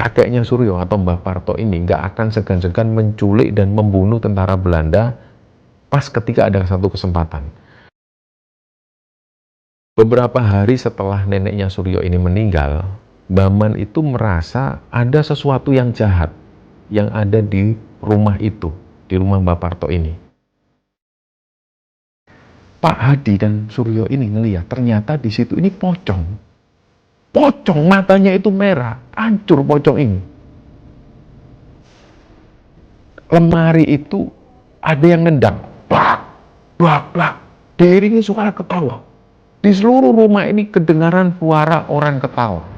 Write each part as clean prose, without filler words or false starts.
kakeknya Suryo atau Mbah Parto ini nggak akan segan-segan menculik dan membunuh tentara Belanda pas ketika ada satu kesempatan. Beberapa hari setelah neneknya Suryo ini meninggal, Baman itu merasa ada sesuatu yang jahat yang ada di rumah itu, di rumah Mbah Parto ini. Pak Hadi dan Suryo ini ngelihat ternyata di situ ini pocong. Pocong, matanya itu merah, hancur pocong ini. Lemari itu ada yang nendang, blak, blak, blak, diiringi suara ketawa. Di seluruh rumah ini kedengaran suara orang ketawa.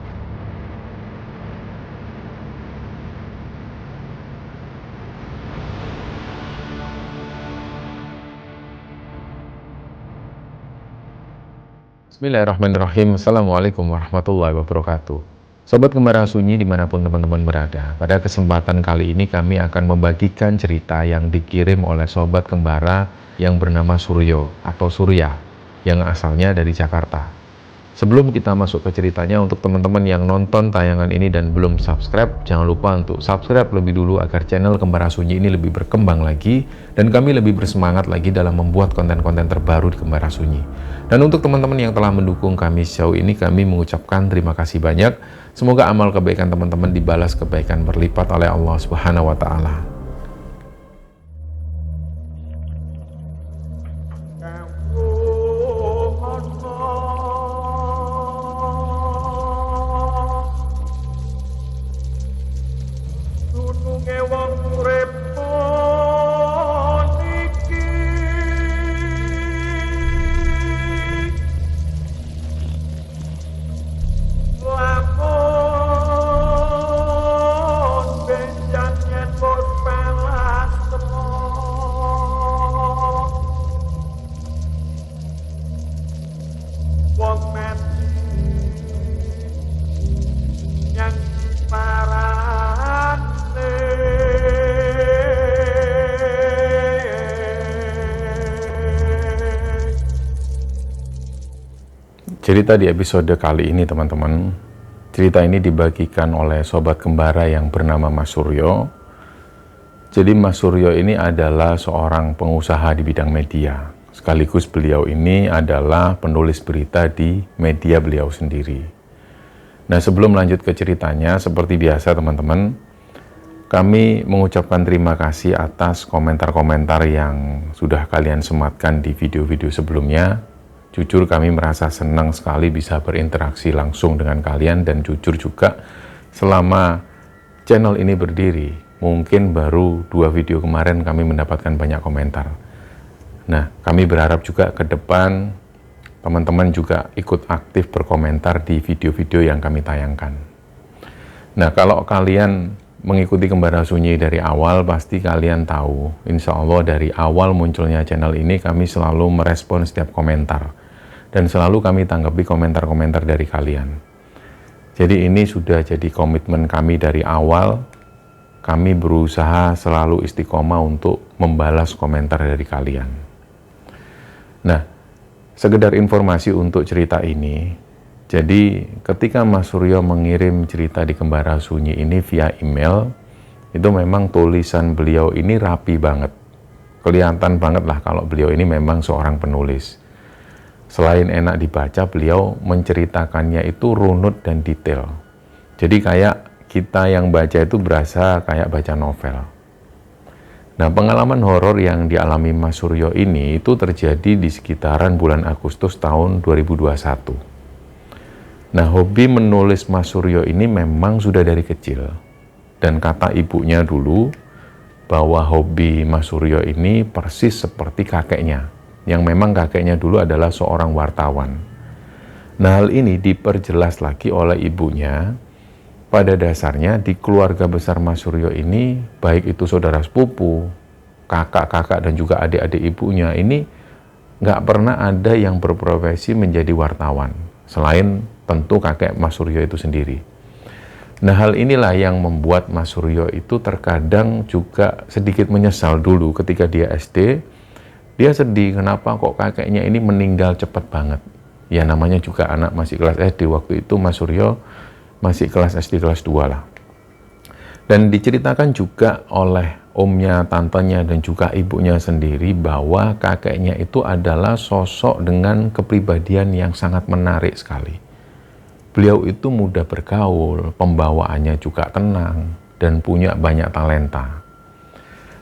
Bismillahirrahmanirrahim. Assalamualaikum warahmatullahi wabarakatuh. Sobat Gembara Sunyi dimanapun teman-teman berada, pada kesempatan kali ini kami akan membagikan cerita yang dikirim oleh Sobat Gembara yang bernama Suryo atau Surya yang asalnya dari Jakarta. Sebelum kita masuk ke ceritanya, untuk teman-teman yang nonton tayangan ini dan belum subscribe, jangan lupa untuk subscribe lebih dulu agar channel Gembara Sunyi ini lebih berkembang lagi dan kami lebih bersemangat lagi dalam membuat konten-konten terbaru di Gembara Sunyi. Dan untuk teman-teman yang telah mendukung kami sejauh ini, kami mengucapkan terima kasih banyak. Semoga amal kebaikan teman-teman dibalas kebaikan berlipat oleh Allah Subhanahu wa Ta'ala. Cerita di episode kali ini teman-teman, cerita ini dibagikan oleh Sobat Gembara yang bernama Mas Suryo. Jadi Mas Suryo ini adalah seorang pengusaha di bidang media. Sekaligus beliau ini adalah penulis berita di media beliau sendiri. Nah, sebelum lanjut ke ceritanya, seperti biasa teman-teman, kami mengucapkan terima kasih atas komentar-komentar yang sudah kalian sematkan di video-video sebelumnya. Jujur kami merasa senang sekali bisa berinteraksi langsung dengan kalian, dan jujur juga selama channel ini berdiri, mungkin baru 2 video kemarin kami mendapatkan banyak komentar. Nah, kami berharap juga ke depan teman-teman juga ikut aktif berkomentar di video-video yang kami tayangkan. Nah, kalau kalian mengikuti Gembara Sunyi dari awal, pasti kalian tahu, insya Allah dari awal munculnya channel ini kami selalu merespon setiap komentar. Dan selalu kami tanggapi komentar-komentar dari kalian. Jadi ini sudah jadi komitmen kami dari awal. Kami berusaha selalu istiqomah untuk membalas komentar dari kalian. Nah, sekedar informasi untuk cerita ini. Jadi ketika Mas Suryo mengirim cerita di Gembara Sunyi ini via email, itu memang tulisan beliau ini rapi banget. Kelihatan banget lah kalau beliau ini memang seorang penulis. Selain enak dibaca, beliau menceritakannya itu runut dan detail. Jadi kayak kita yang baca itu berasa kayak baca novel. Nah, pengalaman horor yang dialami Mas Suryo ini itu terjadi di sekitaran bulan Agustus tahun 2021. Nah, hobi menulis Mas Suryo ini memang sudah dari kecil. Dan kata ibunya dulu bahwa hobi Mas Suryo ini persis seperti kakeknya, yang memang kakeknya dulu adalah seorang wartawan. Nah, hal ini diperjelas lagi oleh ibunya. Pada dasarnya di keluarga besar Mas Suryo ini, baik itu saudara sepupu, kakak-kakak dan juga adik-adik ibunya, ini nggak pernah ada yang berprofesi menjadi wartawan, selain tentu kakek Mas Suryo itu sendiri. Nah, hal inilah yang membuat Mas Suryo itu terkadang juga sedikit menyesal dulu ketika dia SD. Dia sedih, kenapa kok kakeknya ini meninggal cepat banget. Ya namanya juga anak masih kelas SD, waktu itu Mas Suryo masih kelas SD kelas 2 lah. Dan diceritakan juga oleh omnya, tantenya, dan juga ibunya sendiri bahwa kakeknya itu adalah sosok dengan kepribadian yang sangat menarik sekali. Beliau itu mudah bergaul, pembawaannya juga tenang, dan punya banyak talenta.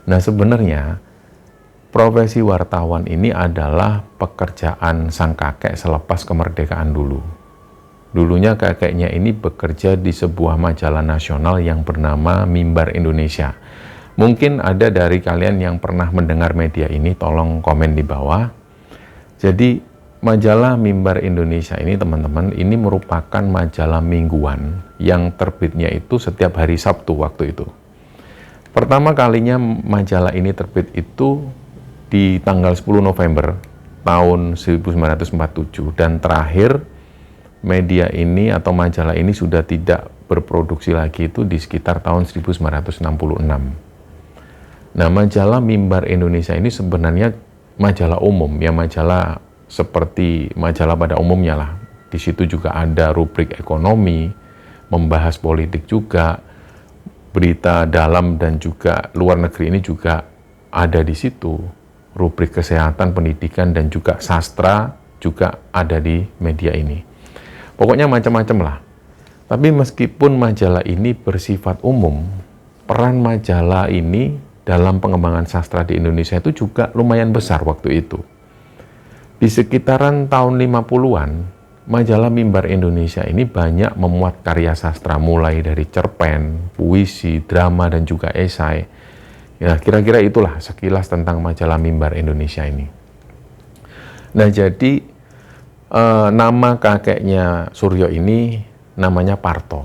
Nah, sebenarnya profesi wartawan ini adalah pekerjaan sang kakek selepas kemerdekaan dulu. Dulunya kakeknya ini bekerja di sebuah majalah nasional yang bernama Mimbar Indonesia. Mungkin ada dari kalian yang pernah mendengar media ini, tolong komen di bawah. Jadi majalah Mimbar Indonesia ini teman-teman, ini merupakan majalah mingguan yang terbitnya itu setiap hari Sabtu waktu itu. Pertama kalinya majalah ini terbit itu di tanggal 10 November tahun 1947 dan terakhir media ini atau majalah ini sudah tidak berproduksi lagi itu di sekitar tahun 1966. Nah, majalah Mimbar Indonesia ini sebenarnya majalah umum, ya majalah seperti majalah pada umumnya lah. Di situ juga ada rubrik ekonomi, membahas politik juga, berita dalam dan juga luar negeri ini juga ada di situ. Rubrik kesehatan, pendidikan, dan juga sastra juga ada di media ini. Pokoknya macam-macam lah. Tapi meskipun majalah ini bersifat umum, peran majalah ini dalam pengembangan sastra di Indonesia itu juga lumayan besar waktu itu. Di sekitaran tahun 50-an, majalah Mimbar Indonesia ini banyak memuat karya sastra mulai dari cerpen, puisi, drama, dan juga esai. Ya, kira-kira itulah sekilas tentang majalah Mimbar Indonesia ini. Nah, jadi nama kakeknya Suryo ini namanya Parto.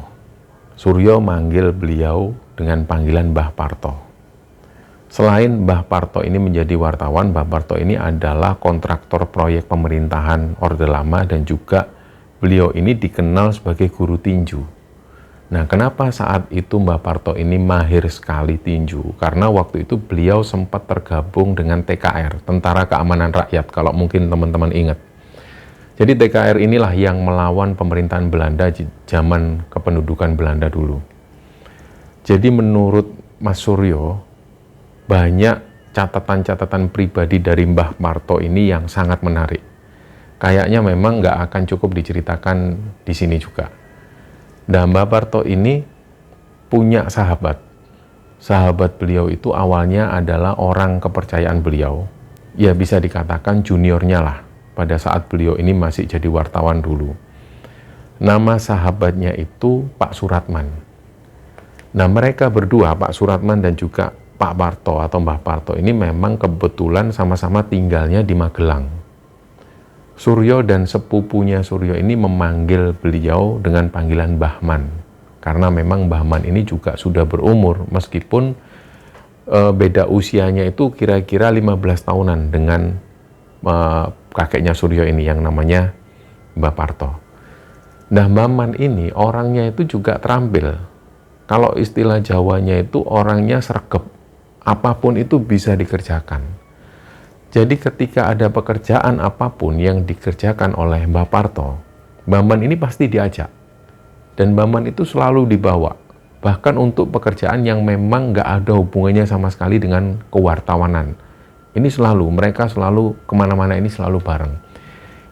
Suryo manggil beliau dengan panggilan Mbah Parto. Selain Mbah Parto ini menjadi wartawan, Mbah Parto ini adalah kontraktor proyek pemerintahan Orde Lama dan juga beliau ini dikenal sebagai guru tinju. Nah, kenapa saat itu Mbah Parto ini mahir sekali tinju? Karena waktu itu beliau sempat tergabung dengan TKR, Tentara Keamanan Rakyat, kalau mungkin teman-teman ingat. Jadi TKR inilah yang melawan pemerintahan Belanda zaman kependudukan Belanda dulu. Jadi menurut Mas Suryo, banyak catatan-catatan pribadi dari Mbah Parto ini yang sangat menarik. Kayaknya memang nggak akan cukup diceritakan di sini juga. Nah, Mbah Parto ini punya sahabat. Sahabat beliau itu awalnya adalah orang kepercayaan beliau. Ya bisa dikatakan juniornya lah. Pada saat beliau ini masih jadi wartawan dulu. Nama sahabatnya itu Pak Suratman. Nah, mereka berdua, Pak Suratman dan juga Pak Parto atau Mbah Parto ini memang kebetulan sama-sama tinggalnya di Magelang. Suryo dan sepupunya Suryo ini memanggil beliau dengan panggilan Bahman. Karena memang Bahman ini juga sudah berumur, meskipun beda usianya itu kira-kira 15 tahunan dengan kakeknya Suryo ini yang namanya Mbah Parto. Nah, Bahman ini orangnya itu juga terampil. Kalau istilah Jawanya itu orangnya sregep. Apapun itu bisa dikerjakan. Jadi ketika ada pekerjaan apapun yang dikerjakan oleh Mbah Parto, Bahman ini pasti diajak. Dan Bahman itu selalu dibawa. Bahkan untuk pekerjaan yang memang nggak ada hubungannya sama sekali dengan kewartawanan. Ini mereka selalu kemana-mana ini selalu bareng.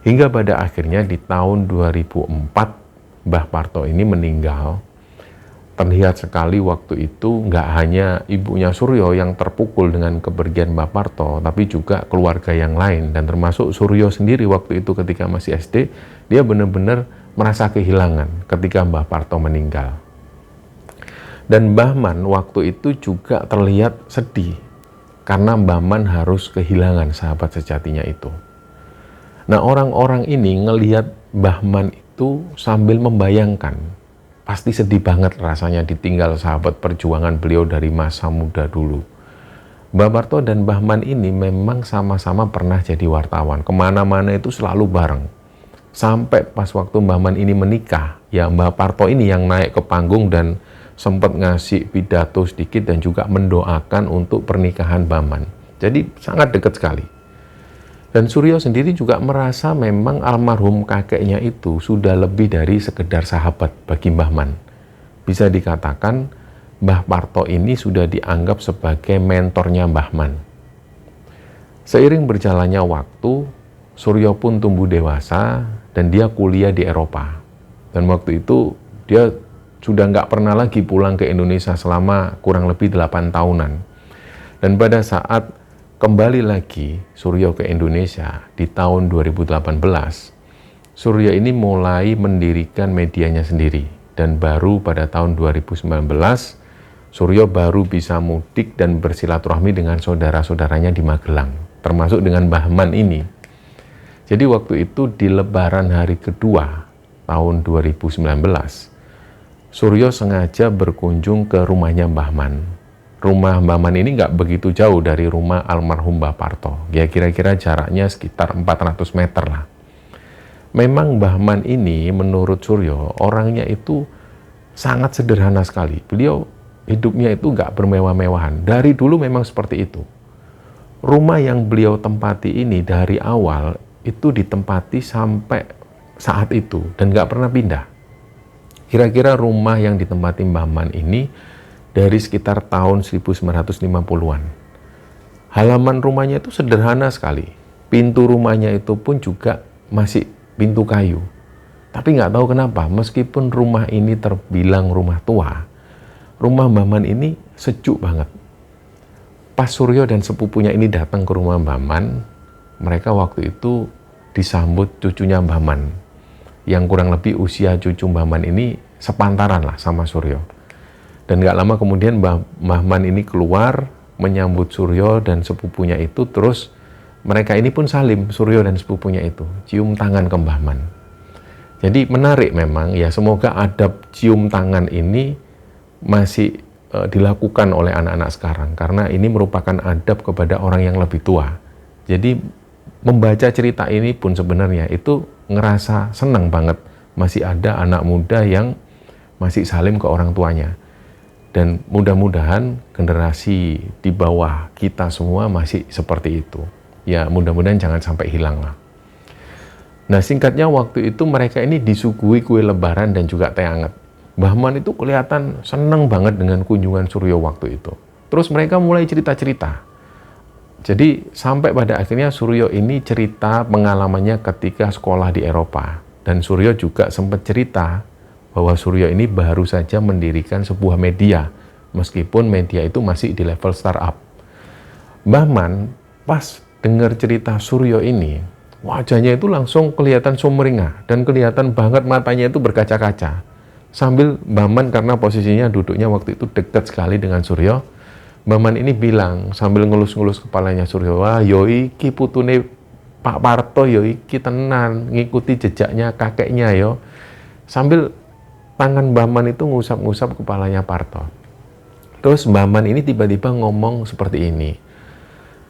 Hingga pada akhirnya di tahun 2004, Mbah Parto ini meninggal. Terlihat sekali waktu itu nggak hanya ibunya Suryo yang terpukul dengan kepergian Mbah Parto, tapi juga keluarga yang lain. Dan termasuk Suryo sendiri waktu itu ketika masih SD, dia benar-benar merasa kehilangan ketika Mbah Parto meninggal. Dan Bahman waktu itu juga terlihat sedih. Karena Bahman harus kehilangan sahabat sejatinya itu. Nah, orang-orang ini ngelihat Bahman itu sambil membayangkan. Pasti sedih banget rasanya ditinggal sahabat perjuangan beliau dari masa muda dulu. Mbah Parto dan Bahman ini memang sama-sama pernah jadi wartawan. Kemana-mana itu selalu bareng. Sampai pas waktu Bahman ini menikah, ya Mbah Parto ini yang naik ke panggung dan sempat ngasih pidato sedikit dan juga mendoakan untuk pernikahan Bahman. Jadi sangat dekat sekali. Dan Suryo sendiri juga merasa memang almarhum kakeknya itu sudah lebih dari sekedar sahabat bagi Bahman. Bisa dikatakan Mbah Parto ini sudah dianggap sebagai mentornya Mbah Man. Seiring berjalannya waktu, Suryo pun tumbuh dewasa dan dia kuliah di Eropa. Dan waktu itu dia sudah nggak pernah lagi pulang ke Indonesia selama kurang lebih 8 tahunan. Dan pada saat kembali lagi Suryo ke Indonesia di tahun 2018, Suryo ini mulai mendirikan medianya sendiri. Dan baru pada tahun 2019, Suryo baru bisa mudik dan bersilaturahmi dengan saudara-saudaranya di Magelang, termasuk dengan Mbah Man ini. Jadi waktu itu di lebaran hari kedua tahun 2019, Suryo sengaja berkunjung ke rumahnya Mbah Man. Rumah Mbah Man ini nggak begitu jauh dari rumah almarhum Mbah Parto. Ya kira-kira jaraknya sekitar 400 meter lah. Memang Mbah Man ini menurut Suryo orangnya itu sangat sederhana sekali. Beliau hidupnya itu nggak bermewah-mewahan. Dari dulu memang seperti itu. Rumah yang beliau tempati ini dari awal itu ditempati sampai saat itu dan nggak pernah pindah. Kira-kira rumah yang ditempati Mbah Man ini dari sekitar tahun 1950-an. Halaman rumahnya itu sederhana sekali. Pintu rumahnya itu pun juga masih pintu kayu. Tapi nggak tahu kenapa, meskipun rumah ini terbilang rumah tua, rumah Mbah Man ini sejuk banget. Pas Suryo dan sepupunya ini datang ke rumah Mbah Man, mereka waktu itu disambut cucunya Mbah Man, yang kurang lebih usia cucu Mbah Man ini sepantaran lah sama Suryo. Dan nggak lama kemudian Mbah Man ini keluar menyambut Suryo dan sepupunya itu, terus mereka ini pun salim, Suryo dan sepupunya itu, cium tangan ke Mbah Man. Jadi menarik memang, ya semoga adab cium tangan ini masih dilakukan oleh anak-anak sekarang, karena ini merupakan adab kepada orang yang lebih tua. Jadi membaca cerita ini pun sebenarnya itu ngerasa senang banget, masih ada anak muda yang masih salim ke orang tuanya. Dan mudah-mudahan generasi di bawah kita semua masih seperti itu. Ya mudah-mudahan jangan sampai hilang lah. Nah singkatnya waktu itu mereka ini disuguhi kue lebaran dan juga teh hangat. Mbah Man itu kelihatan senang banget dengan kunjungan Suryo waktu itu. Terus mereka mulai cerita-cerita. Jadi sampai pada akhirnya Suryo ini cerita pengalamannya ketika sekolah di Eropa. Dan Suryo juga sempat cerita bahwa Suryo ini baru saja mendirikan sebuah media. Meskipun media itu masih di level startup. Mbah Man pas dengar cerita Suryo ini, wajahnya itu langsung kelihatan sumringah dan kelihatan banget matanya itu berkaca-kaca. Sambil Mbah Man karena posisinya duduknya waktu itu dekat sekali dengan Suryo, Mbah Man ini bilang sambil ngelus-ngelus kepalanya Suryo, wah yo iki putune Pak Parto, yo iki tenan ngikuti jejaknya kakeknya yo. Sambil tangan Mbah Man itu ngusap-ngusap kepalanya Parto. Terus Mbah Man ini tiba-tiba ngomong seperti ini,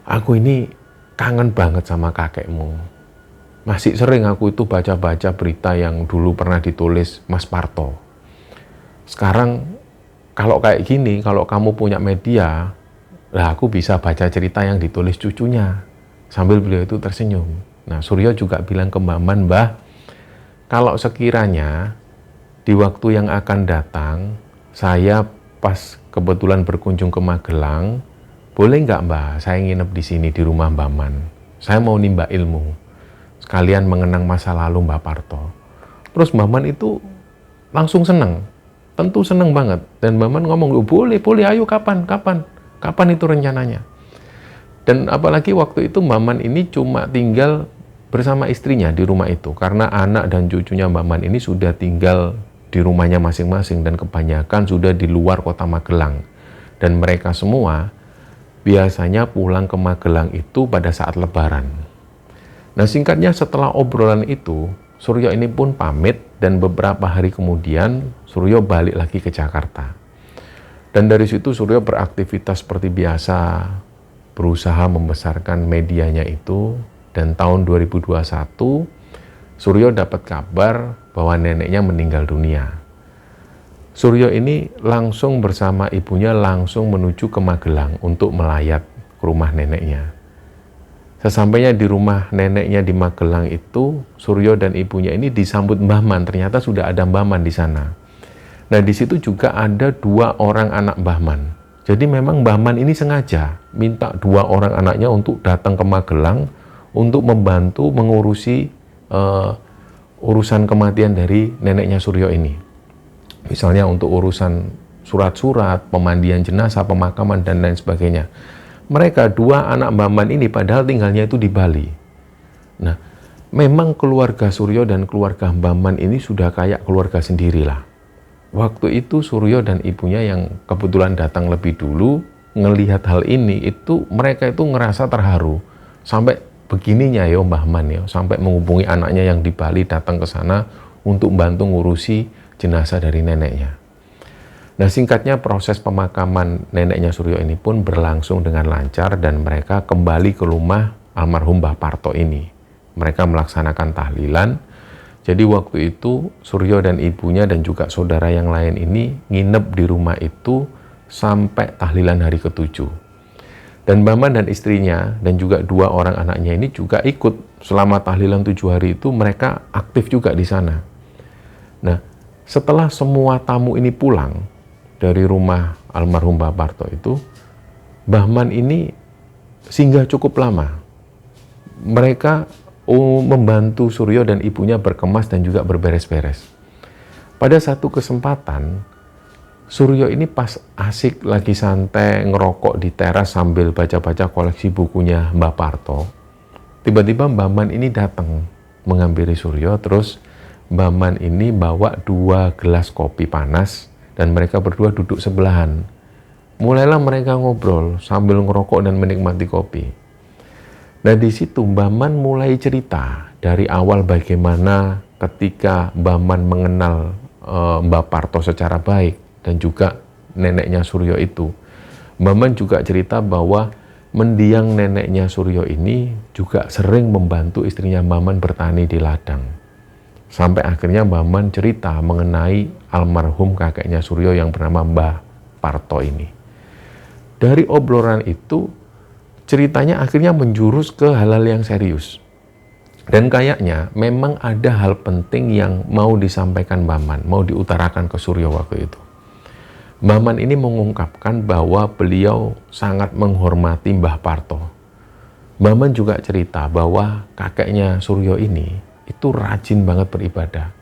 aku ini kangen banget sama kakekmu. Masih sering aku itu baca-baca berita yang dulu pernah ditulis Mas Parto. Sekarang kalau kayak gini, kalau kamu punya media, lah aku bisa baca cerita yang ditulis cucunya. Sambil beliau itu tersenyum. Nah Suryo juga bilang ke Mbah Man, Mbah, kalau sekiranya di waktu yang akan datang, saya pas kebetulan berkunjung ke Magelang, boleh nggak Mbah, saya nginep di sini di rumah Mbah Man. Saya mau nimba ilmu, sekalian mengenang masa lalu Mbah Parto. Terus Mbah Man itu langsung senang, tentu senang banget. Dan Mbah Man ngomong, boleh, ayo kapan itu rencananya. Dan apalagi waktu itu Mbah Man ini cuma tinggal bersama istrinya di rumah itu, karena anak dan cucunya Mbah Man ini sudah tinggal di rumahnya masing-masing dan kebanyakan sudah di luar kota Magelang. Dan mereka semua biasanya pulang ke Magelang itu pada saat lebaran. Nah singkatnya setelah obrolan itu, Suryo ini pun pamit dan beberapa hari kemudian Suryo balik lagi ke Jakarta. Dan dari situ Suryo beraktivitas seperti biasa, berusaha membesarkan medianya itu. Dan tahun 2021, Suryo dapat kabar bahwa neneknya meninggal dunia. Suryo ini langsung bersama ibunya langsung menuju ke Magelang untuk melayat ke rumah neneknya. Sesampainya di rumah neneknya di Magelang itu, Suryo dan ibunya ini disambut Mbah Man. Ternyata sudah ada Mbah Man di sana. Nah, di situ juga ada 2 orang anak Mbah Man. Jadi memang Mbah Man ini sengaja minta 2 orang anaknya untuk datang ke Magelang untuk membantu mengurusi urusan kematian dari neneknya Suryo ini. Misalnya untuk urusan surat-surat, pemandian jenazah, pemakaman, dan lain sebagainya. Mereka 2 anak Mbah Man ini padahal tinggalnya itu di Bali. Nah, memang keluarga Suryo dan keluarga Mbah Man ini sudah kayak keluarga sendirilah. Waktu itu Suryo dan ibunya yang kebetulan datang lebih dulu, ngelihat hal ini, itu mereka itu ngerasa terharu. Sampai begininya ya Mbah Man ya, sampai menghubungi anaknya yang di Bali datang ke sana untuk bantu ngurusi jenazah dari neneknya. Nah, singkatnya proses pemakaman neneknya Suryo ini pun berlangsung dengan lancar dan mereka kembali ke rumah almarhum Mbah Parto ini. Mereka melaksanakan tahlilan. Jadi waktu itu Suryo dan ibunya dan juga saudara yang lain ini nginep di rumah itu sampai tahlilan hari ke-7. Dan Mbah Man dan istrinya dan juga 2 orang anaknya ini juga ikut selama tahlilan 7 hari itu, mereka aktif juga di sana. Nah, setelah semua tamu ini pulang dari rumah almarhum Mbah Parto itu, Mbah Man ini singgah cukup lama. Mereka membantu Suryo dan ibunya berkemas dan juga berberes-beres. Pada satu kesempatan, Suryo ini pas asik lagi santai ngerokok di teras sambil baca-baca koleksi bukunya Mbah Parto. Tiba-tiba Mbah Man ini datang menghampiri Suryo, terus Mbah Man ini bawa 2 gelas kopi panas dan mereka berdua duduk sebelahan. Mulailah mereka ngobrol sambil ngerokok dan menikmati kopi. Nah, di situ Mbah Man mulai cerita dari awal bagaimana ketika Mbah Man mengenal Mbah Parto secara baik dan juga neneknya Suryo itu. Mbah Man juga cerita bahwa mendiang neneknya Suryo ini juga sering membantu istrinya Mbah Man bertani di ladang. Sampai akhirnya Mbah Man cerita mengenai almarhum kakeknya Suryo yang bernama Mbah Parto ini. Dari obrolan itu, ceritanya akhirnya menjurus ke hal-hal yang serius. Dan kayaknya memang ada hal penting yang mau disampaikan Mbah Man, mau diutarakan ke Suryo waktu itu. Mbah Man ini mengungkapkan bahwa beliau sangat menghormati Mbah Parto. Mbah Man juga cerita bahwa kakeknya Suryo ini itu rajin banget beribadah.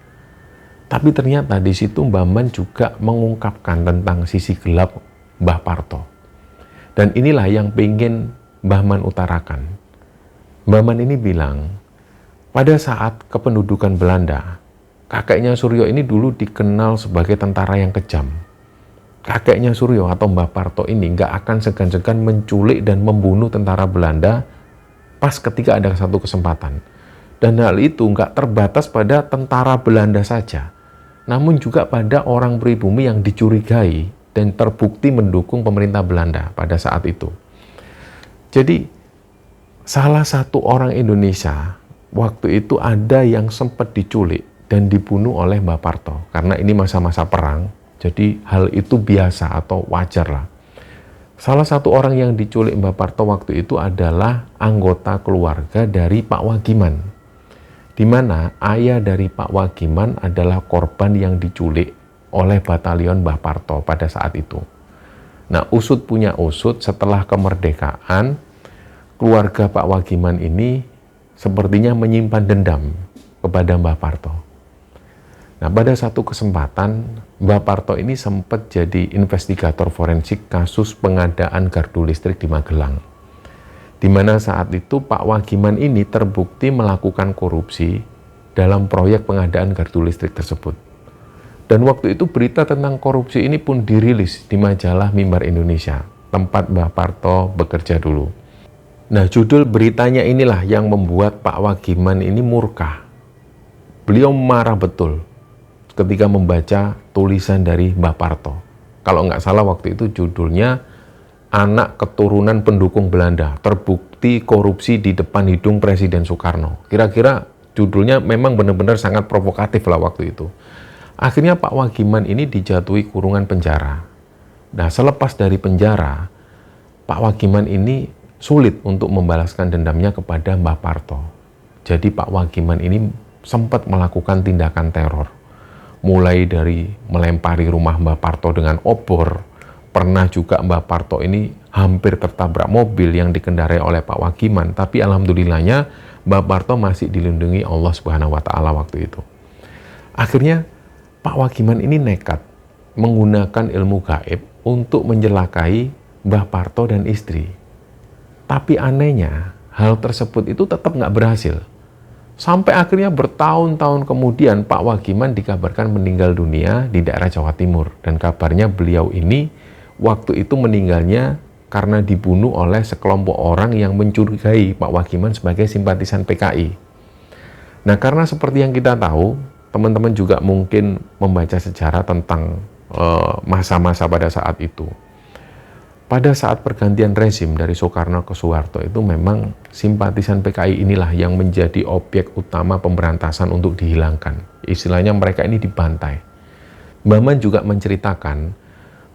Tapi ternyata di situ Mbah Man juga mengungkapkan tentang sisi gelap Mbah Parto. Dan inilah yang pengen Mbah Man utarakan. Mbah Man ini bilang, pada saat kependudukan Belanda, kakeknya Suryo ini dulu dikenal sebagai tentara yang kejam. Kakeknya Suryo atau Mbah Parto ini nggak akan segan-segan menculik dan membunuh tentara Belanda pas ketika ada satu kesempatan. Dan hal itu nggak terbatas pada tentara Belanda saja, namun juga pada orang pribumi yang dicurigai dan terbukti mendukung pemerintah Belanda pada saat itu. Jadi, salah satu orang Indonesia waktu itu ada yang sempat diculik dan dibunuh oleh Mbah Parto. Karena ini masa-masa perang, jadi hal itu biasa atau wajar lah. Salah satu orang yang diculik Mbah Parto waktu itu adalah anggota keluarga dari Pak Wagiman, di mana ayah dari Pak Wagiman adalah korban yang diculik oleh batalion Mbah Parto pada saat itu. Nah, usut punya usut, setelah kemerdekaan, keluarga Pak Wagiman ini sepertinya menyimpan dendam kepada Mbah Parto. Nah, pada satu kesempatan, Mbah Parto ini sempat jadi investigator forensik kasus pengadaan gardu listrik di Magelang. Di mana saat itu Pak Wagiman ini terbukti melakukan korupsi dalam proyek pengadaan gardu listrik tersebut. Dan waktu itu berita tentang korupsi ini pun dirilis di majalah Mimbar Indonesia, tempat Mbah Parto bekerja dulu. Nah, judul beritanya inilah yang membuat Pak Wagiman ini murka. Beliau marah betul ketika membaca tulisan dari Mbah Parto. Kalau nggak salah waktu itu judulnya anak keturunan pendukung Belanda terbukti korupsi di depan hidung Presiden Soekarno. Kira-kira judulnya memang benar-benar sangat provokatif lah waktu itu. Akhirnya Pak Wagiman ini dijatuhi kurungan penjara. Nah, selepas dari penjara, Pak Wagiman ini sulit untuk membalaskan dendamnya kepada Mbah Parto. Jadi Pak Wagiman ini sempat melakukan tindakan teror. mulai dari melempari rumah Mbah Parto dengan obor. Pernah juga Mbah Parto ini hampir tertabrak mobil yang dikendarai oleh Pak Wagiman, tapi alhamdulillahnya Mbah Parto masih dilindungi Allah Subhanahu wa Ta'ala waktu itu. Akhirnya Pak Wagiman ini nekat menggunakan ilmu gaib untuk mencelakai Mbah Parto dan istri. Tapi anehnya, hal tersebut itu tetap nggak berhasil. Sampai akhirnya bertahun-tahun kemudian Pak Wagiman dikabarkan meninggal dunia di daerah Jawa Timur. Dan kabarnya beliau ini waktu itu meninggalnya karena dibunuh oleh sekelompok orang yang mencurigai Pak Wagiman sebagai simpatisan PKI. Nah, karena seperti yang kita tahu, teman-teman juga mungkin membaca sejarah tentang masa-masa pada saat itu. Pada saat pergantian rezim dari Soekarno ke Soeharto itu memang simpatisan PKI inilah yang menjadi objek utama pemberantasan untuk dihilangkan. Istilahnya mereka ini dibantai. Mbah Man juga menceritakan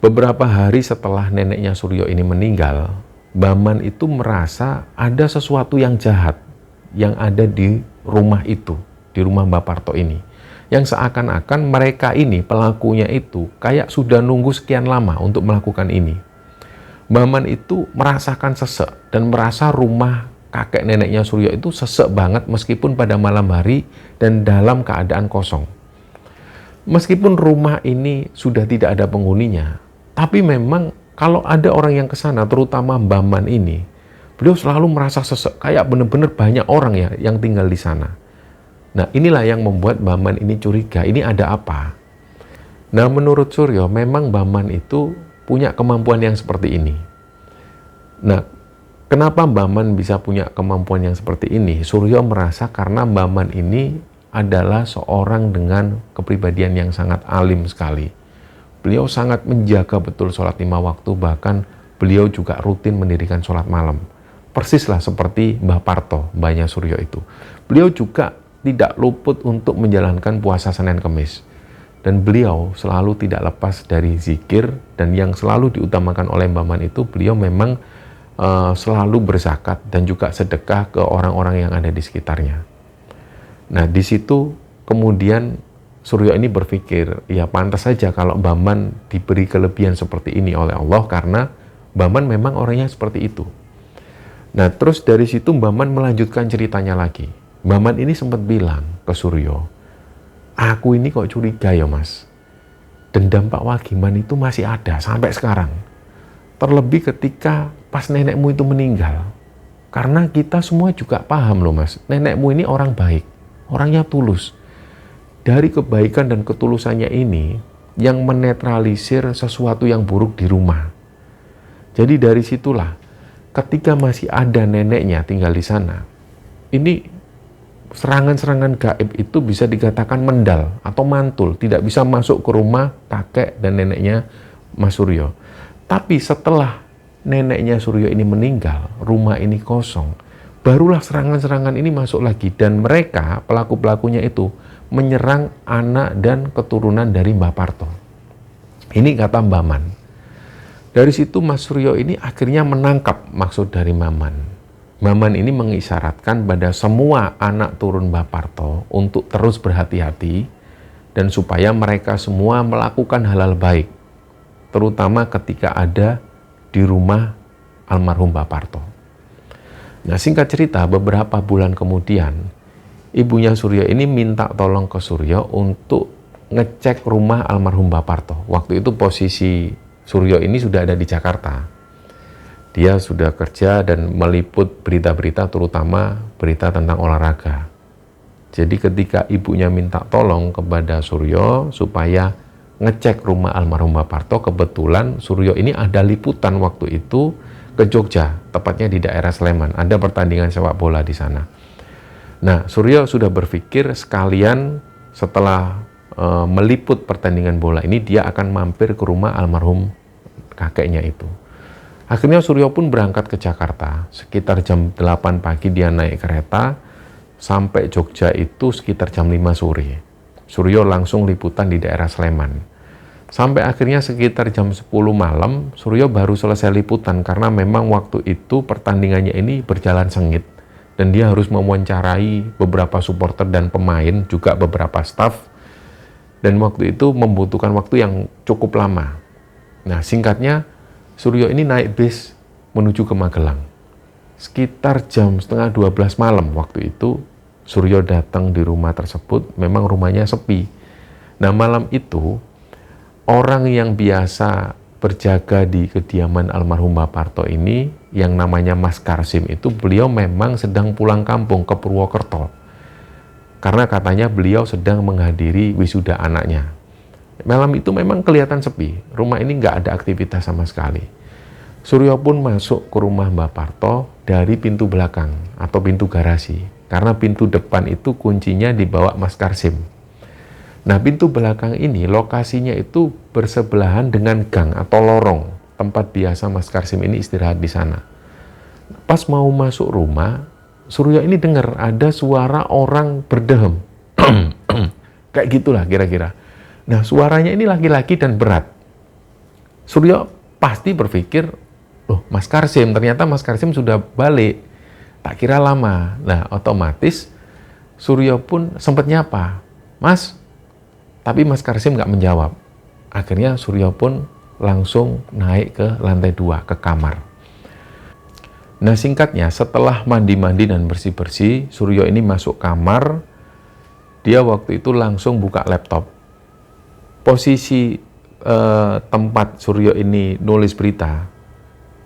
beberapa hari setelah neneknya Suryo ini meninggal, Mbah Man itu merasa ada sesuatu yang jahat yang ada di rumah itu, di rumah Mbah Parto ini. Yang seakan-akan mereka ini, pelakunya itu kayak sudah nunggu sekian lama untuk melakukan ini. Mbah Man itu merasakan sesek dan merasa rumah kakek neneknya Suryo itu sesek banget meskipun pada malam hari dan dalam keadaan kosong. Meskipun rumah ini sudah tidak ada penghuninya, tapi memang kalau ada orang yang ke sana, terutama Mbah Man ini, beliau selalu merasa sesek, kayak benar-benar banyak orang ya yang tinggal di sana. Nah, inilah yang membuat Mbah Man ini curiga, ini ada apa? Nah, menurut Suryo, memang Mbah Man itu punya kemampuan yang seperti ini. Nah, kenapa Mbah Man bisa punya kemampuan yang seperti ini? Suryo merasa karena Mbah Man ini adalah seorang dengan kepribadian yang sangat alim sekali. Beliau sangat menjaga betul sholat 5 waktu, bahkan beliau juga rutin mendirikan sholat malam. Persislah seperti Mbah Parto, mbahnya Suryo itu. Beliau juga tidak luput untuk menjalankan puasa Senin Kemis. Dan beliau selalu tidak lepas dari zikir, dan yang selalu diutamakan oleh Mbah Man itu beliau memang selalu berzakat dan juga sedekah ke orang-orang yang ada di sekitarnya. Nah, di situ kemudian Suryo ini berpikir, ya pantas saja kalau Mbah Man diberi kelebihan seperti ini oleh Allah karena Mbah Man memang orangnya seperti itu. Nah, terus dari situ Mbah Man melanjutkan ceritanya lagi. Mbah Man ini sempat bilang ke Suryo, aku ini kok curiga ya mas, dendam Pak Wagiman itu masih ada sampai sekarang. Terlebih ketika pas nenekmu itu meninggal. Karena kita semua juga paham loh mas, nenekmu ini orang baik, orangnya tulus. Dari kebaikan dan ketulusannya ini yang menetralisir sesuatu yang buruk di rumah. Jadi dari situlah ketika masih ada neneknya tinggal di sana, ini serangan-serangan gaib itu bisa dikatakan mendal atau mantul, tidak bisa masuk ke rumah kakek dan neneknya Mas Suryo. Tapi setelah neneknya Suryo ini meninggal, rumah ini kosong, barulah serangan-serangan ini masuk lagi, dan mereka, pelaku-pelakunya itu menyerang anak dan keturunan dari Mbah Parto. Ini kata Mbah Man. Dari situ Mas Suryo ini akhirnya menangkap maksud dari Mbah Man. Mbah Man ini mengisyaratkan pada semua anak turun Mbah Parto untuk terus berhati-hati dan supaya mereka semua melakukan hal-hal baik, terutama ketika ada di rumah almarhum Mbah Parto. Nah, singkat cerita, beberapa bulan kemudian ibunya Suryo ini minta tolong ke Suryo untuk ngecek rumah almarhum Mbah Parto. Waktu itu posisi Suryo ini sudah ada di Jakarta. Dia sudah kerja dan meliput berita-berita, terutama berita tentang olahraga. Jadi ketika ibunya minta tolong kepada Suryo supaya ngecek rumah almarhum Mbah Parto, kebetulan Suryo ini ada liputan waktu itu ke Jogja, tepatnya di daerah Sleman. Ada pertandingan sepak bola di sana. Nah, Suryo sudah berpikir sekalian setelah meliput pertandingan bola ini, dia akan mampir ke rumah almarhum kakeknya itu. Akhirnya Suryo pun berangkat ke Jakarta. Sekitar jam 8 pagi dia naik kereta, sampai Jogja itu sekitar jam 5 sore. Suryo langsung liputan di daerah Sleman. Sampai akhirnya sekitar jam 10 malam, Suryo baru selesai liputan karena memang waktu itu pertandingannya ini berjalan sengit. Dan dia harus mewawancarai beberapa supporter dan pemain, juga beberapa staf. Dan waktu itu membutuhkan waktu yang cukup lama. Nah, singkatnya, Suryo ini naik bis menuju ke Magelang. Sekitar jam setengah 12 malam waktu itu, Suryo datang di rumah tersebut, memang rumahnya sepi. Nah, malam itu, orang yang biasa berjaga di kediaman almarhum Mbah Parto ini, yang namanya Mas Karsim itu, beliau memang sedang pulang kampung ke Purwokerto. Karena katanya beliau sedang menghadiri wisuda anaknya. Malam itu memang kelihatan sepi, rumah ini nggak ada aktivitas sama sekali. Suryo pun masuk ke rumah Mbah Parto dari pintu belakang atau pintu garasi. Karena pintu depan itu kuncinya dibawa Mas Karsim. Nah, pintu belakang ini lokasinya itu bersebelahan dengan gang atau lorong, tempat biasa Mas Karsim ini istirahat di sana. Pas mau masuk rumah, Suryo ini dengar ada suara orang berdehem. Kayak gitulah kira-kira. Nah, suaranya ini laki-laki dan berat. Suryo pasti berpikir, loh, Mas Karsim, ternyata Mas Karsim sudah balik. Tak kira lama. Nah, otomatis Suryo pun sempat nyapa, Mas. Tapi Mas Karsim nggak menjawab. Akhirnya Suryo pun langsung naik ke lantai 2, ke kamar. Nah, singkatnya, setelah mandi-mandi dan bersih-bersih, Suryo ini masuk kamar. Dia waktu itu langsung buka laptop. Posisi tempat Suryo ini nulis berita,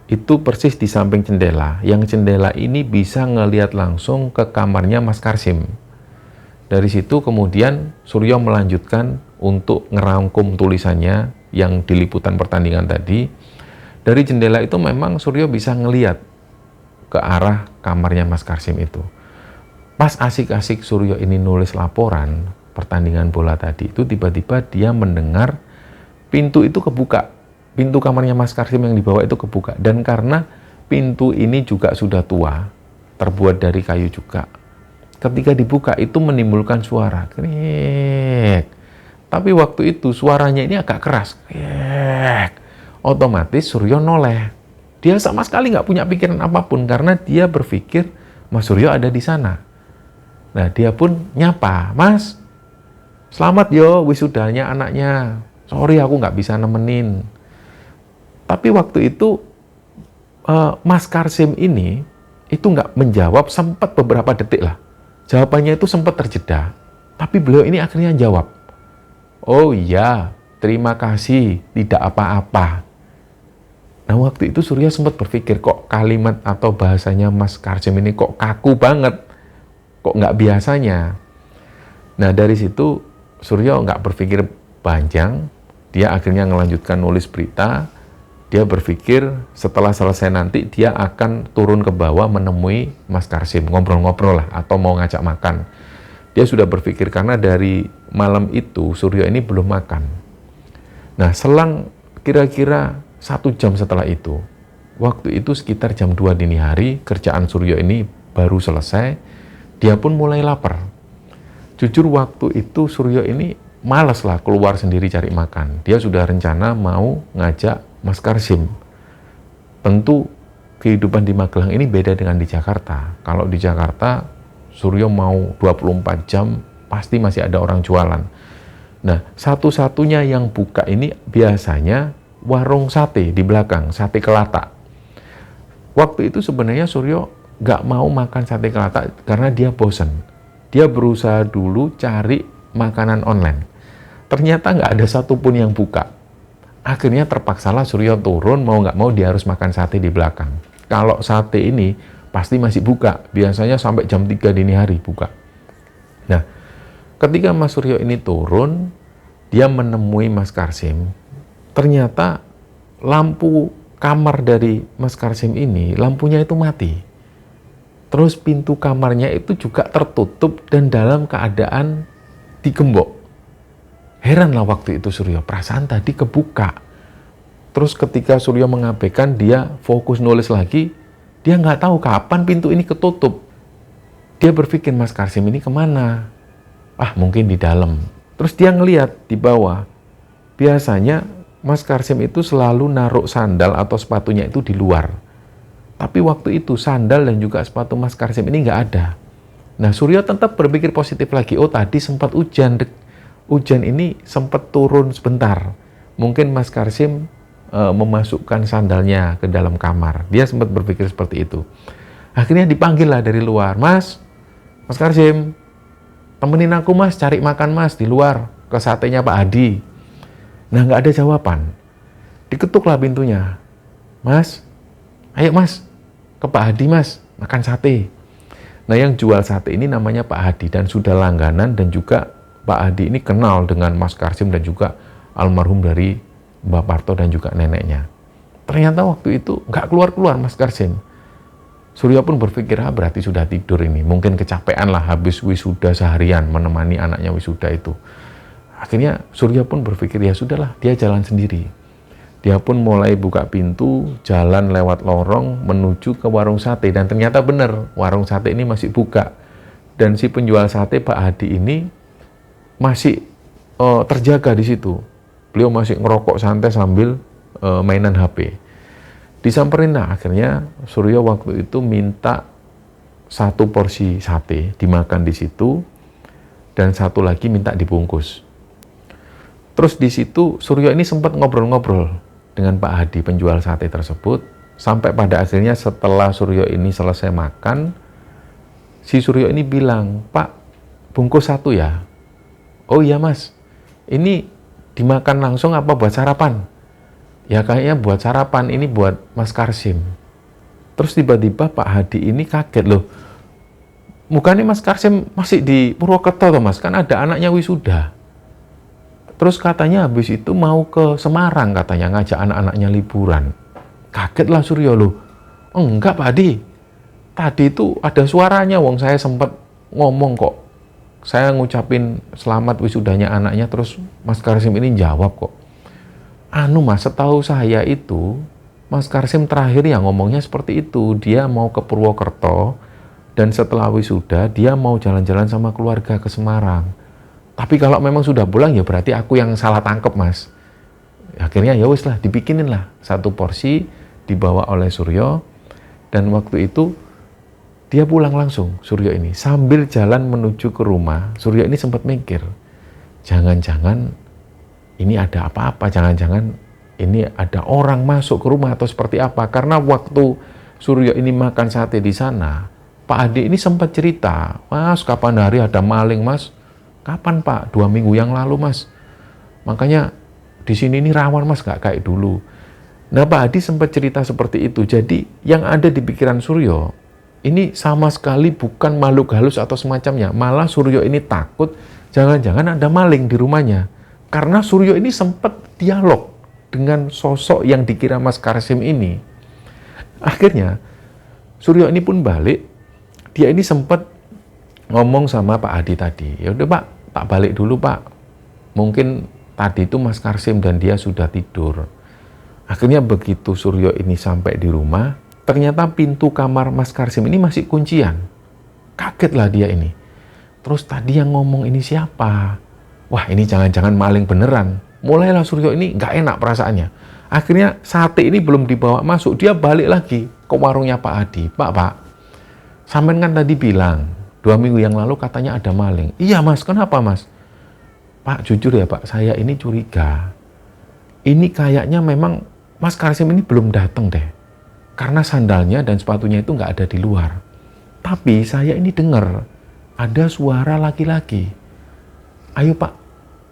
itu persis di samping jendela. Yang jendela ini bisa ngelihat langsung ke kamarnya Mas Karsim. Dari situ kemudian Suryo melanjutkan untuk ngerangkum tulisannya yang di liputan pertandingan tadi. Dari jendela itu memang Suryo bisa ngelihat ke arah kamarnya Mas Karsim itu. Pas asik-asik Suryo ini nulis laporan pertandingan bola tadi, itu tiba-tiba dia mendengar pintu itu kebuka. Pintu kamarnya Mas Karsim yang dibawa itu kebuka. Dan karena pintu ini juga sudah tua, terbuat dari kayu juga, ketika dibuka itu menimbulkan suara krek. Tapi waktu itu suaranya ini agak keras, krek. Otomatis Suryo noleh. Dia sama sekali nggak punya pikiran apapun karena dia berpikir Mas Suryo ada di sana. Nah, dia pun nyapa, Mas, selamat yo wisudanya anaknya. Sorry aku nggak bisa nemenin. Tapi waktu itu Mas Karsim ini itu nggak menjawab, sempat beberapa detik lah. Jawabannya itu sempat terjeda, tapi beliau ini akhirnya jawab, oh iya, terima kasih, tidak apa-apa. Nah, waktu itu Suryo sempat berpikir, kok kalimat atau bahasanya Mas Karsim ini kok kaku banget, kok nggak biasanya. Nah, dari situ Suryo nggak berpikir panjang, dia akhirnya melanjutkan nulis berita. Dia berpikir setelah selesai nanti dia akan turun ke bawah menemui Mas Karsim, ngobrol-ngobrol lah, atau mau ngajak makan. Dia sudah berpikir karena dari malam itu Suryo ini belum makan. Nah, selang kira-kira 1 jam setelah itu, waktu itu sekitar jam 2 dini hari, kerjaan Suryo ini baru selesai, dia pun mulai lapar. Jujur waktu itu Suryo ini malas lah keluar sendiri cari makan. Dia sudah rencana mau ngajak Mas Karsim. Tentu kehidupan di Magelang ini beda dengan di Jakarta. Kalau di Jakarta, Suryo mau 24 jam, pasti masih ada orang jualan. Nah, satu-satunya yang buka ini biasanya warung sate di belakang, sate Kelata. Waktu itu sebenarnya Suryo nggak mau makan sate Kelata karena dia bosan. Dia berusaha dulu cari makanan online. Ternyata nggak ada satupun yang buka. Akhirnya terpaksalah Suryo turun, mau nggak mau dia harus makan sate di belakang. Kalau sate ini pasti masih buka, biasanya sampai jam 3 dini hari buka. Nah, ketika Mas Suryo ini turun, dia menemui Mas Karsim. Ternyata lampu kamar dari Mas Karsim ini, lampunya itu mati. Terus pintu kamarnya itu juga tertutup dan dalam keadaan digembok. Heranlah waktu itu Suryo, perasaan tadi kebuka. Terus ketika Suryo mengabaikan, dia fokus nulis lagi, dia nggak tahu kapan pintu ini ketutup. Dia berpikir Mas Karsim ini kemana? Ah, mungkin di dalam. Terus dia ngelihat di bawah. Biasanya Mas Karsim itu selalu naruh sandal atau sepatunya itu di luar. Tapi waktu itu sandal dan juga sepatu Mas Karsim ini nggak ada. Nah, Suryo tetap berpikir positif lagi. Oh, tadi sempat hujan. hujan ini sempat turun sebentar. Mungkin Mas Karsim memasukkan sandalnya ke dalam kamar. Dia sempat berpikir seperti itu. Akhirnya dipanggil lah dari luar. Mas Karsim, temenin aku Mas, cari makan Mas di luar, ke satenya Pak Hadi. Nah, nggak ada jawaban. Diketuklah pintunya. Mas, ayo Mas, ke Pak Hadi Mas, makan sate. Nah, yang jual sate ini namanya Pak Hadi dan sudah langganan, dan juga Pak Hadi ini kenal dengan Mas Karsim dan juga almarhum dari Mbak Parto dan juga neneknya. Ternyata waktu itu nggak keluar-keluar Mas Karsim. Suryo pun berpikir, berarti sudah tidur ini. Mungkin kecapean lah habis wisuda seharian menemani anaknya wisuda itu. Akhirnya Suryo pun berpikir, ya sudahlah, dia jalan sendiri. Dia pun mulai buka pintu, jalan lewat lorong menuju ke warung sate. Dan ternyata benar, warung sate ini masih buka. Dan si penjual sate Pak Hadi ini masih terjaga di situ. Beliau masih ngerokok santai sambil mainan HP. Disamperin, nah akhirnya Suryo waktu itu minta 1 porsi sate dimakan di situ, dan 1 lagi minta dibungkus. Terus di situ Suryo ini sempat ngobrol-ngobrol dengan Pak Hadi penjual sate tersebut, sampai pada akhirnya setelah Suryo ini selesai makan, si Suryo ini bilang, Pak, bungkus 1 ya? Oh iya Mas, ini dimakan langsung apa buat sarapan? Ya kayaknya buat sarapan, ini buat Mas Karsim. Terus tiba-tiba Pak Hadi ini kaget, loh, mukanya Mas Karsim masih di Purwokerto toh Mas, kan ada anaknya wisuda. Terus katanya habis itu mau ke Semarang, katanya ngajak anak-anaknya liburan. Kagetlah Suryo, loh, enggak Pak Hadi, tadi itu ada suaranya, wong saya sempat ngomong kok. Saya ngucapin selamat wisudanya anaknya, terus Mas Karsim ini jawab kok. Mas, setahu saya itu Mas Karsim terakhir ya ngomongnya seperti itu. Dia mau ke Purwokerto, dan setelah wisuda dia mau jalan-jalan sama keluarga ke Semarang. Tapi kalau memang sudah pulang ya berarti aku yang salah tangkep Mas. Akhirnya ya wis lah, dibikinin lah 1 porsi, dibawa oleh Suryo. Dan waktu itu dia pulang langsung, Suryo ini. Sambil jalan menuju ke rumah, Suryo ini sempat mikir, jangan-jangan ini ada apa-apa, jangan-jangan ini ada orang masuk ke rumah atau seperti apa. Karena waktu Suryo ini makan sate di sana, Pak Hadi ini sempat cerita, Mas, kapan hari ada maling Mas? Kapan Pak? 2 minggu yang lalu Mas. Makanya di sini ini rawan Mas, gak kayak dulu. Nah, Pak Hadi sempat cerita seperti itu. Jadi yang ada di pikiran Suryo ini sama sekali bukan makhluk halus atau semacamnya. Malah Suryo ini takut jangan-jangan ada maling di rumahnya. Karena Suryo ini sempat dialog dengan sosok yang dikira Mas Karsim ini. Akhirnya Suryo ini pun balik. Dia ini sempat ngomong sama Pak Hadi tadi. Ya udah Pak, tak balik dulu Pak. Mungkin tadi itu Mas Karsim dan dia sudah tidur. Akhirnya begitu Suryo ini sampai di rumah, ternyata pintu kamar Mas Karsim ini masih kuncian. Kagetlah dia ini. Terus tadi yang ngomong ini siapa? Wah, ini jangan-jangan maling beneran. Mulailah Suryo ini nggak enak perasaannya. Akhirnya sate ini belum dibawa masuk, dia balik lagi ke warungnya Pak Hadi. Pak, sampean kan tadi bilang 2 minggu yang lalu katanya ada maling. Iya Mas, kenapa Mas? Pak, jujur ya Pak, saya ini curiga. Ini kayaknya memang Mas Karsim ini belum datang deh. Karena sandalnya dan sepatunya itu nggak ada di luar. Tapi saya ini dengar ada suara laki-laki. Ayo Pak,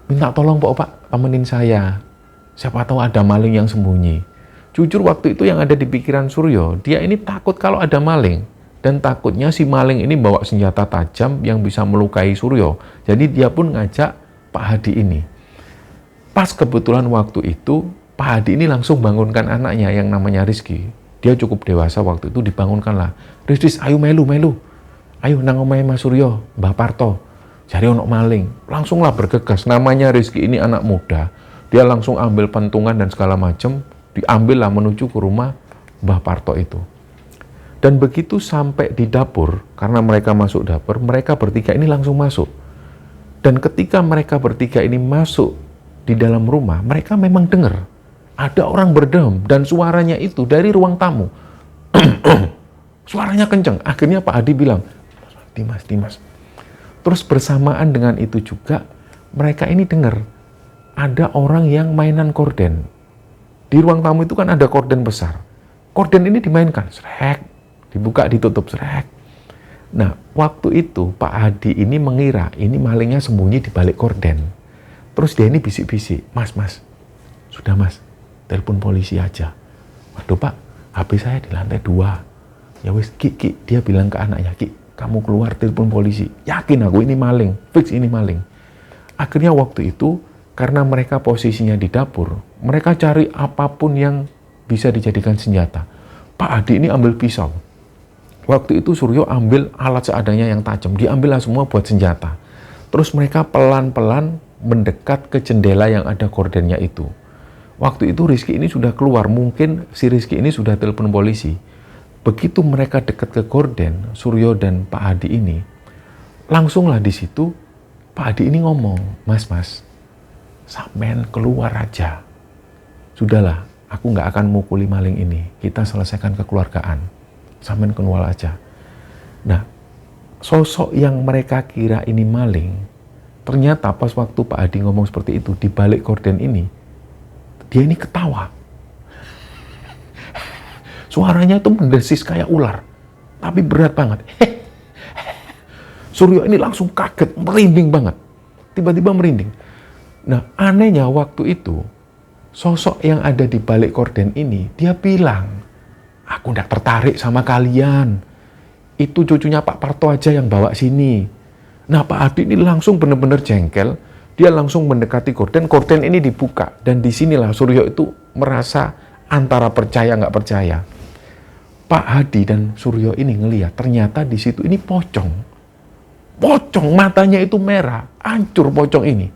minta tolong Pak, temenin saya. Siapa tahu ada maling yang sembunyi. Jujur waktu itu yang ada di pikiran Suryo, dia ini takut kalau ada maling. Dan takutnya si maling ini bawa senjata tajam yang bisa melukai Suryo. Jadi dia pun ngajak Pak Hadi ini. Pas kebetulan waktu itu, Pak Hadi ini langsung bangunkan anaknya yang namanya Rizky. Dia cukup dewasa waktu itu, dibangunkanlah. Riz, ayo melu. Ayo nang omahe Mas Suryo, Mbah Parto. Jare ono maling. Langsunglah bergegas. Namanya Rizky ini anak muda. Dia langsung ambil pentungan dan segala macam, diambillah menuju ke rumah Mbah Parto itu. Dan begitu sampai di dapur, karena mereka masuk dapur, mereka bertiga ini langsung masuk. Dan ketika mereka bertiga ini masuk di dalam rumah, mereka memang dengar ada orang berdem dan suaranya itu dari ruang tamu. Suaranya kenceng. Akhirnya Pak Hadi bilang, Dimas. Terus bersamaan dengan itu juga mereka ini dengar ada orang yang mainan korden. Di ruang tamu itu kan ada korden besar. Korden ini dimainkan, srek, dibuka, ditutup, srek. Nah, waktu itu Pak Hadi ini mengira ini malingnya sembunyi di balik korden. Terus dia ini bisik-bisik, mas, sudah mas, telepon polisi aja. Waduh Pak, HP saya di lantai 2. Ya wis, Ki, dia bilang ke anaknya, Ki, kamu keluar telepon polisi. Yakin aku ini maling, fix ini maling. Akhirnya waktu itu, karena mereka posisinya di dapur, mereka cari apapun yang bisa dijadikan senjata. Pak Hadi ini ambil pisau. Waktu itu Suryo ambil alat seadanya yang tajam, diambillah semua buat senjata. Terus mereka pelan-pelan mendekat ke jendela yang ada kordennya itu. Waktu itu Rizky ini sudah keluar, mungkin si Rizky ini sudah telepon polisi. Begitu mereka dekat ke gorden, Suryo dan Pak Hadi ini, langsunglah di situ Pak Hadi ini ngomong, mas, sampean keluar aja. Sudahlah, aku nggak akan mukuli maling ini. Kita selesaikan kekeluargaan. Sampean keluar aja. Nah, sosok yang mereka kira ini maling, ternyata pas waktu Pak Hadi ngomong seperti itu, di balik gorden ini, dia ini ketawa. Suaranya itu mendesis kayak ular, tapi berat banget. Suryo ini langsung kaget, merinding banget. Tiba-tiba merinding. Nah, anehnya waktu itu, sosok yang ada di balik korden ini, dia bilang, aku nggak tertarik sama kalian. Itu cucunya Pak Parto aja yang bawa sini. Nah, Pak Hadi ini langsung benar-benar jengkel. Dia langsung mendekati gorden ini dibuka. Dan disinilah Suryo itu merasa antara percaya nggak percaya. Pak Hadi dan Suryo ini ngelihat ternyata di situ ini pocong. Pocong, matanya itu merah, hancur pocong ini.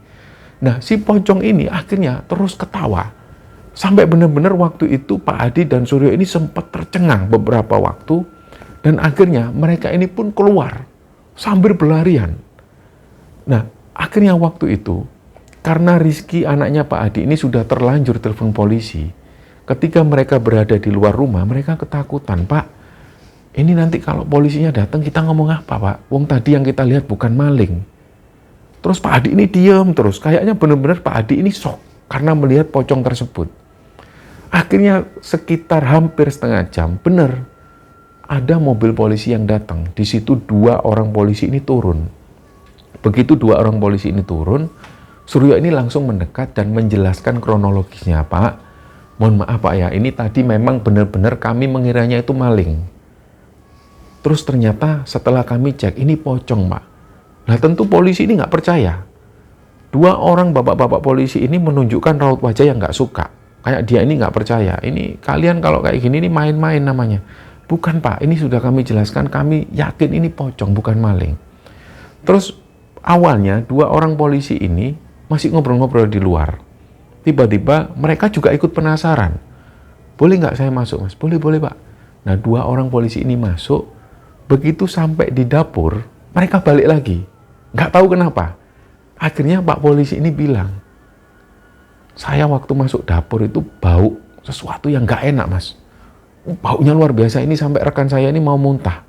Nah, si pocong ini akhirnya terus ketawa. Sampai benar-benar waktu itu Pak Hadi dan Suryo ini sempat tercengang beberapa waktu. Dan akhirnya mereka ini pun keluar sambil berlarian. Nah, akhirnya waktu itu, karena Rizky anaknya Pak Hadi ini sudah terlanjur telepon polisi. Ketika mereka berada di luar rumah, mereka ketakutan. Pak, ini nanti kalau polisinya datang kita ngomong apa Pak? Wong tadi yang kita lihat bukan maling. Terus Pak Hadi ini diam terus. Kayaknya benar-benar Pak Hadi ini shock karena melihat pocong tersebut. Akhirnya sekitar hampir setengah jam, benar, ada mobil polisi yang datang. Di situ 2 orang polisi ini turun. Begitu 2 orang polisi ini turun, Suryo ini langsung mendekat dan menjelaskan kronologisnya. Pak, mohon maaf Pak ya, ini tadi memang benar-benar kami mengiranya itu maling. Terus ternyata setelah kami cek, ini pocong Pak. Nah tentu polisi ini nggak percaya. 2 orang bapak-bapak polisi ini menunjukkan raut wajah yang nggak suka. Kayak dia ini nggak percaya. Ini kalian kalau kayak gini ini main-main namanya. Bukan Pak, ini sudah kami jelaskan, kami yakin ini pocong, bukan maling. Terus awalnya 2 orang polisi ini masih ngobrol-ngobrol di luar. Tiba-tiba mereka juga ikut penasaran. Boleh nggak saya masuk Mas? Boleh Pak. Nah 2 orang polisi ini masuk. Begitu sampai di dapur, mereka balik lagi. Nggak tahu kenapa. Akhirnya Pak polisi ini bilang, saya waktu masuk dapur itu bau sesuatu yang nggak enak Mas. Baunya luar biasa, ini sampai rekan saya ini mau muntah.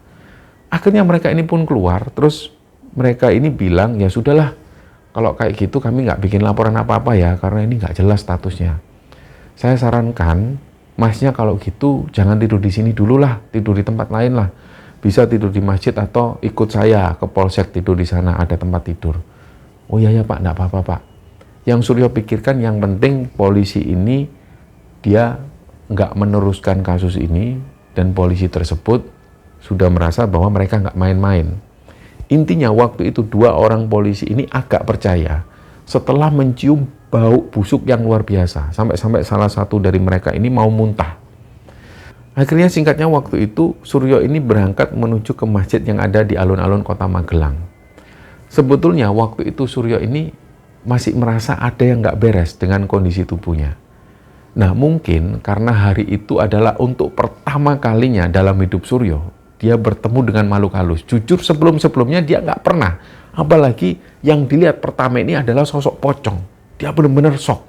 Akhirnya mereka ini pun keluar, terus mereka ini bilang, ya sudahlah, kalau kayak gitu kami nggak bikin laporan apa-apa ya, karena ini nggak jelas statusnya. Saya sarankan, Masnya kalau gitu jangan tidur di sini dulu lah, tidur di tempat lain lah. Bisa tidur di masjid atau ikut saya ke polsek tidur di sana, ada tempat tidur. Oh iya ya Pak, nggak apa-apa Pak. Yang Suryo pikirkan yang penting polisi ini dia nggak meneruskan kasus ini dan polisi tersebut sudah merasa bahwa mereka nggak main-main. Intinya waktu itu 2 orang polisi ini agak percaya setelah mencium bau busuk yang luar biasa. Sampai-sampai salah satu dari mereka ini mau muntah. Akhirnya singkatnya waktu itu Suryo ini berangkat menuju ke masjid yang ada di alun-alun kota Magelang. Sebetulnya waktu itu Suryo ini masih merasa ada yang nggak beres dengan kondisi tubuhnya. Nah mungkin karena hari itu adalah untuk pertama kalinya dalam hidup Suryo, dia bertemu dengan makhluk halus. Jujur sebelum-sebelumnya dia nggak pernah. Apalagi yang dilihat pertama ini adalah sosok pocong. Dia benar-benar shock.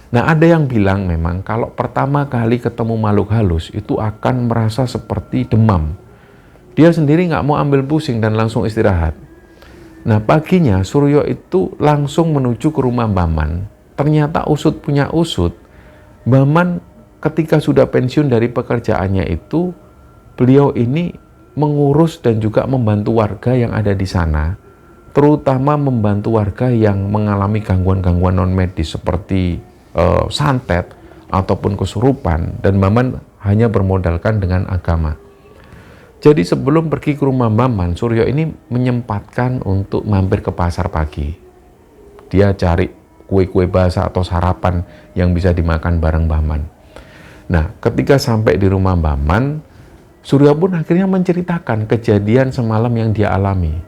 Nah ada yang bilang memang kalau pertama kali ketemu makhluk halus itu akan merasa seperti demam. Dia sendiri nggak mau ambil pusing dan langsung istirahat. Nah paginya Suryo itu langsung menuju ke rumah Baman. Ternyata usut punya usut, Baman ketika sudah pensiun dari pekerjaannya itu, beliau ini mengurus dan juga membantu warga yang ada di sana, terutama membantu warga yang mengalami gangguan-gangguan non medis seperti santet ataupun kesurupan, dan Baman hanya bermodalkan dengan agama. Jadi sebelum pergi ke rumah Baman, Suryo ini menyempatkan untuk mampir ke pasar pagi. Dia cari kue-kue basah atau sarapan yang bisa dimakan bareng Baman. Nah, ketika sampai di rumah Baman, Suryo pun akhirnya menceritakan kejadian semalam yang dia alami.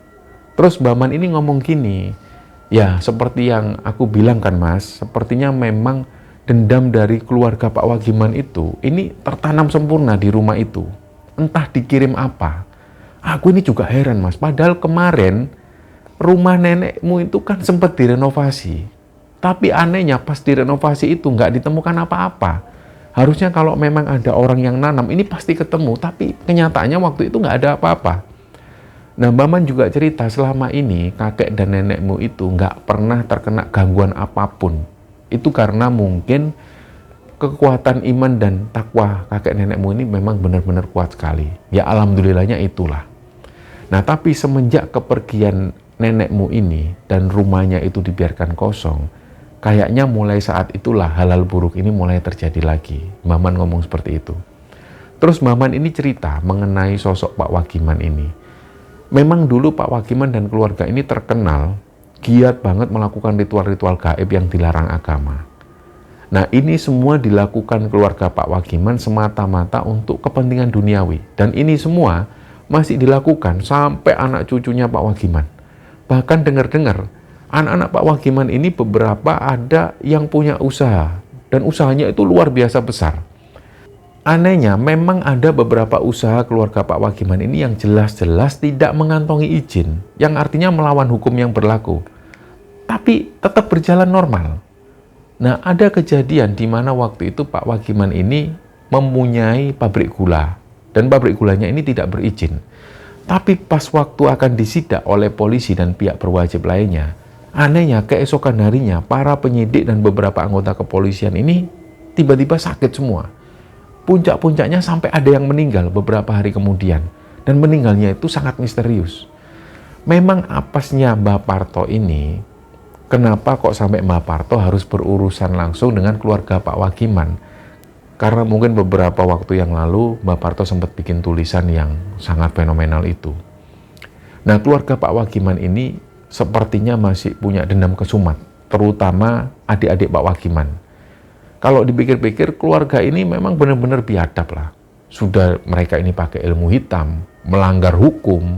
Terus Baman ini ngomong gini, ya seperti yang aku bilang kan Mas, sepertinya memang dendam dari keluarga Pak Wagiman itu, ini tertanam sempurna di rumah itu. Entah dikirim apa. Aku ini juga heran Mas, padahal kemarin rumah nenekmu itu kan sempat direnovasi. Tapi anehnya pas direnovasi itu nggak ditemukan apa-apa. Harusnya kalau memang ada orang yang nanam, ini pasti ketemu. Tapi kenyataannya waktu itu nggak ada apa-apa. Nah, Baman juga cerita selama ini kakek dan nenekmu itu nggak pernah terkena gangguan apapun. Itu karena mungkin kekuatan iman dan takwa kakek nenekmu ini memang benar-benar kuat sekali. Ya alhamdulillahnya itulah. Nah tapi semenjak kepergian nenekmu ini dan rumahnya itu dibiarkan kosong, kayaknya mulai saat itulah hal-hal buruk ini mulai terjadi lagi. Maman ngomong seperti itu. Terus Maman ini cerita mengenai sosok Pak Wagiman ini. Memang dulu Pak Wagiman dan keluarga ini terkenal giat banget melakukan ritual-ritual gaib yang dilarang agama. Nah ini semua dilakukan keluarga Pak Wagiman semata-mata untuk kepentingan duniawi. Dan ini semua masih dilakukan sampai anak cucunya Pak Wagiman. Bahkan dengar-dengar, anak-anak Pak Wagiman ini beberapa ada yang punya usaha. Dan usahanya itu luar biasa besar. Anehnya memang ada beberapa usaha keluarga Pak Wagiman ini yang jelas-jelas tidak mengantongi izin. Yang artinya melawan hukum yang berlaku. Tapi tetap berjalan normal. Nah, ada kejadian di mana waktu itu Pak Wagiman ini mempunyai pabrik gula. Dan pabrik gulanya ini tidak berizin. Tapi pas waktu akan disidak oleh polisi dan pihak berwajib lainnya, anehnya keesokan harinya para penyidik dan beberapa anggota kepolisian ini tiba-tiba sakit semua. Puncak-puncaknya sampai ada yang meninggal beberapa hari kemudian. Dan meninggalnya itu sangat misterius. Memang apesnya Mbah Parto ini, kenapa kok sampai Mbah Parto harus berurusan langsung dengan keluarga Pak Wagiman? Karena mungkin beberapa waktu yang lalu Mbah Parto sempat bikin tulisan yang sangat fenomenal itu. Nah, keluarga Pak Wagiman ini sepertinya masih punya dendam kesumat, terutama adik-adik Pak Wagiman. Kalau dipikir-pikir, keluarga ini memang benar-benar biadab lah. Sudah mereka ini pakai ilmu hitam, melanggar hukum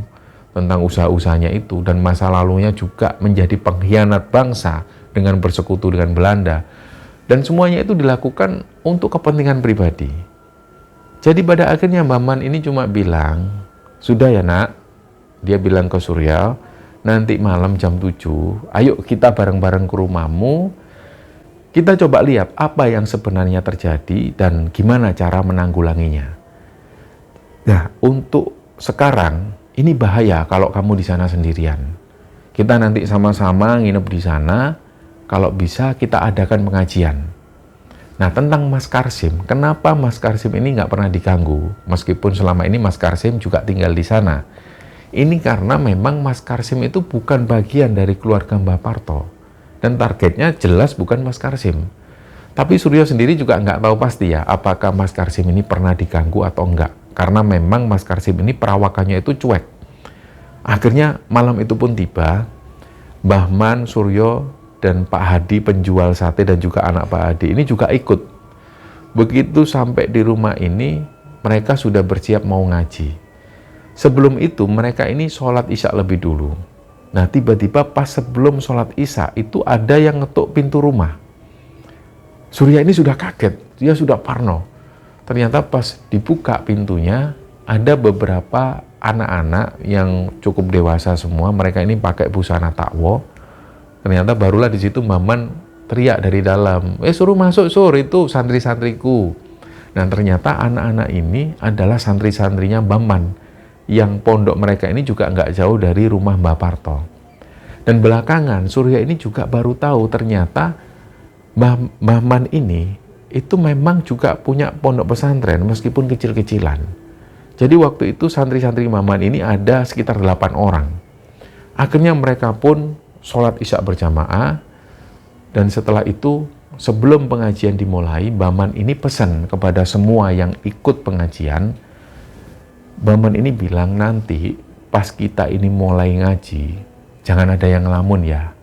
tentang usaha-usahanya itu, dan masa lalunya juga menjadi pengkhianat bangsa dengan bersekutu dengan Belanda. Dan semuanya itu dilakukan untuk kepentingan pribadi. Jadi pada akhirnya Maman ini cuma bilang, sudah ya nak, dia bilang ke Suryo, nanti malam jam 7, ayo kita bareng-bareng ke rumahmu, kita coba lihat apa yang sebenarnya terjadi dan gimana cara menanggulanginya. Nah, untuk sekarang, ini bahaya kalau kamu di sana sendirian. Kita nanti sama-sama nginep di sana, kalau bisa kita adakan pengajian. Nah, tentang Mas Karsim, kenapa Mas Karsim ini nggak pernah diganggu? Meskipun selama ini Mas Karsim juga tinggal di sana. Ini karena memang Mas Karsim itu bukan bagian dari keluarga Mbah Parto. Dan targetnya jelas bukan Mas Karsim. Tapi Suryo sendiri juga nggak tahu pasti ya, apakah Mas Karsim ini pernah diganggu atau enggak. Karena memang Mas Karsim ini perawakannya itu cuek. Akhirnya malam itu pun tiba, Mbah Man, Suryo, dan Pak Hadi penjual sate dan juga anak Pak Hadi ini juga ikut. Begitu sampai di rumah ini, mereka sudah bersiap mau ngaji. Sebelum itu mereka ini sholat isya lebih dulu. Nah tiba-tiba pas sebelum sholat isya itu ada yang ngetuk pintu rumah. Surya ini sudah kaget, dia sudah parno. Ternyata pas dibuka pintunya, ada beberapa anak-anak yang cukup dewasa semua, mereka ini pakai busana takwo. Ternyata barulah di situ Maman teriak dari dalam, suruh masuk sur, itu santri-santriku. Nah ternyata anak-anak ini adalah santri-santrinya Maman, yang pondok mereka ini juga nggak jauh dari rumah Mbah Parto. Dan belakangan Surya ini juga baru tahu ternyata Mbah Man ini itu memang juga punya pondok pesantren meskipun kecil-kecilan. Jadi waktu itu santri-santri Mbah Man ini ada sekitar 8 orang. Akhirnya mereka pun sholat isya berjamaah, dan setelah itu sebelum pengajian dimulai, Mbah Man ini pesan kepada semua yang ikut pengajian. Mbah Man ini bilang, nanti pas kita ini mulai ngaji, jangan ada yang ngelamun ya.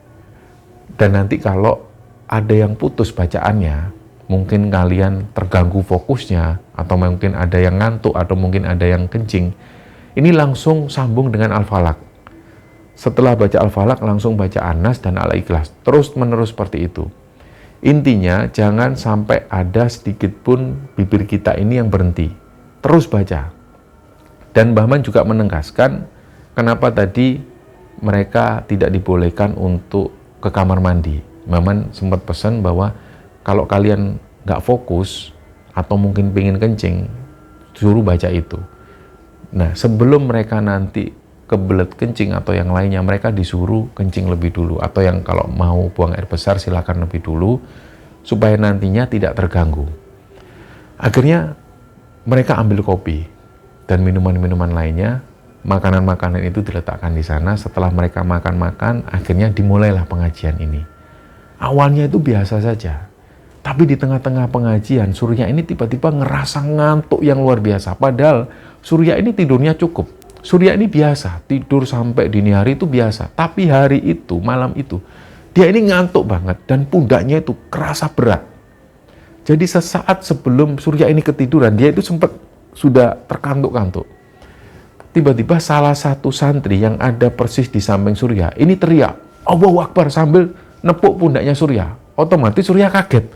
Dan nanti kalau ada yang putus bacaannya, mungkin kalian terganggu fokusnya, atau mungkin ada yang ngantuk, atau mungkin ada yang kencing, ini langsung sambung dengan Al-Falaq. Setelah baca Al-Falaq langsung baca An-Nas dan Al-Ikhlas, terus menerus seperti itu. Intinya jangan sampai ada sedikit pun bibir kita ini yang berhenti, terus baca. Dan Mbah Man juga menegaskan kenapa tadi mereka tidak dibolehkan untuk ke kamar mandi. Mbah Man sempat pesan bahwa kalau kalian nggak fokus atau mungkin pengen kencing, suruh baca itu. Nah, sebelum mereka nanti kebelet kencing atau yang lainnya, mereka disuruh kencing lebih dulu, atau yang kalau mau buang air besar silakan lebih dulu supaya nantinya tidak terganggu. Akhirnya mereka ambil kopi dan minuman-minuman lainnya, makanan-makanan itu diletakkan di sana. Setelah mereka makan-makan, akhirnya dimulailah pengajian ini. Awalnya itu biasa saja, tapi di tengah-tengah pengajian Surya ini tiba-tiba ngerasa ngantuk yang luar biasa. Padahal Surya ini tidurnya cukup. Surya ini biasa, tidur sampai dini hari itu biasa. Tapi hari itu, malam itu, dia ini ngantuk banget dan pundaknya itu kerasa berat. Jadi sesaat sebelum Surya ini ketiduran, dia itu sempat sudah terkantuk-kantuk. Tiba-tiba salah satu santri yang ada persis di samping Surya ini teriak, Allahu Akbar, sambil nepuk pundaknya Surya. Otomatis Surya kaget.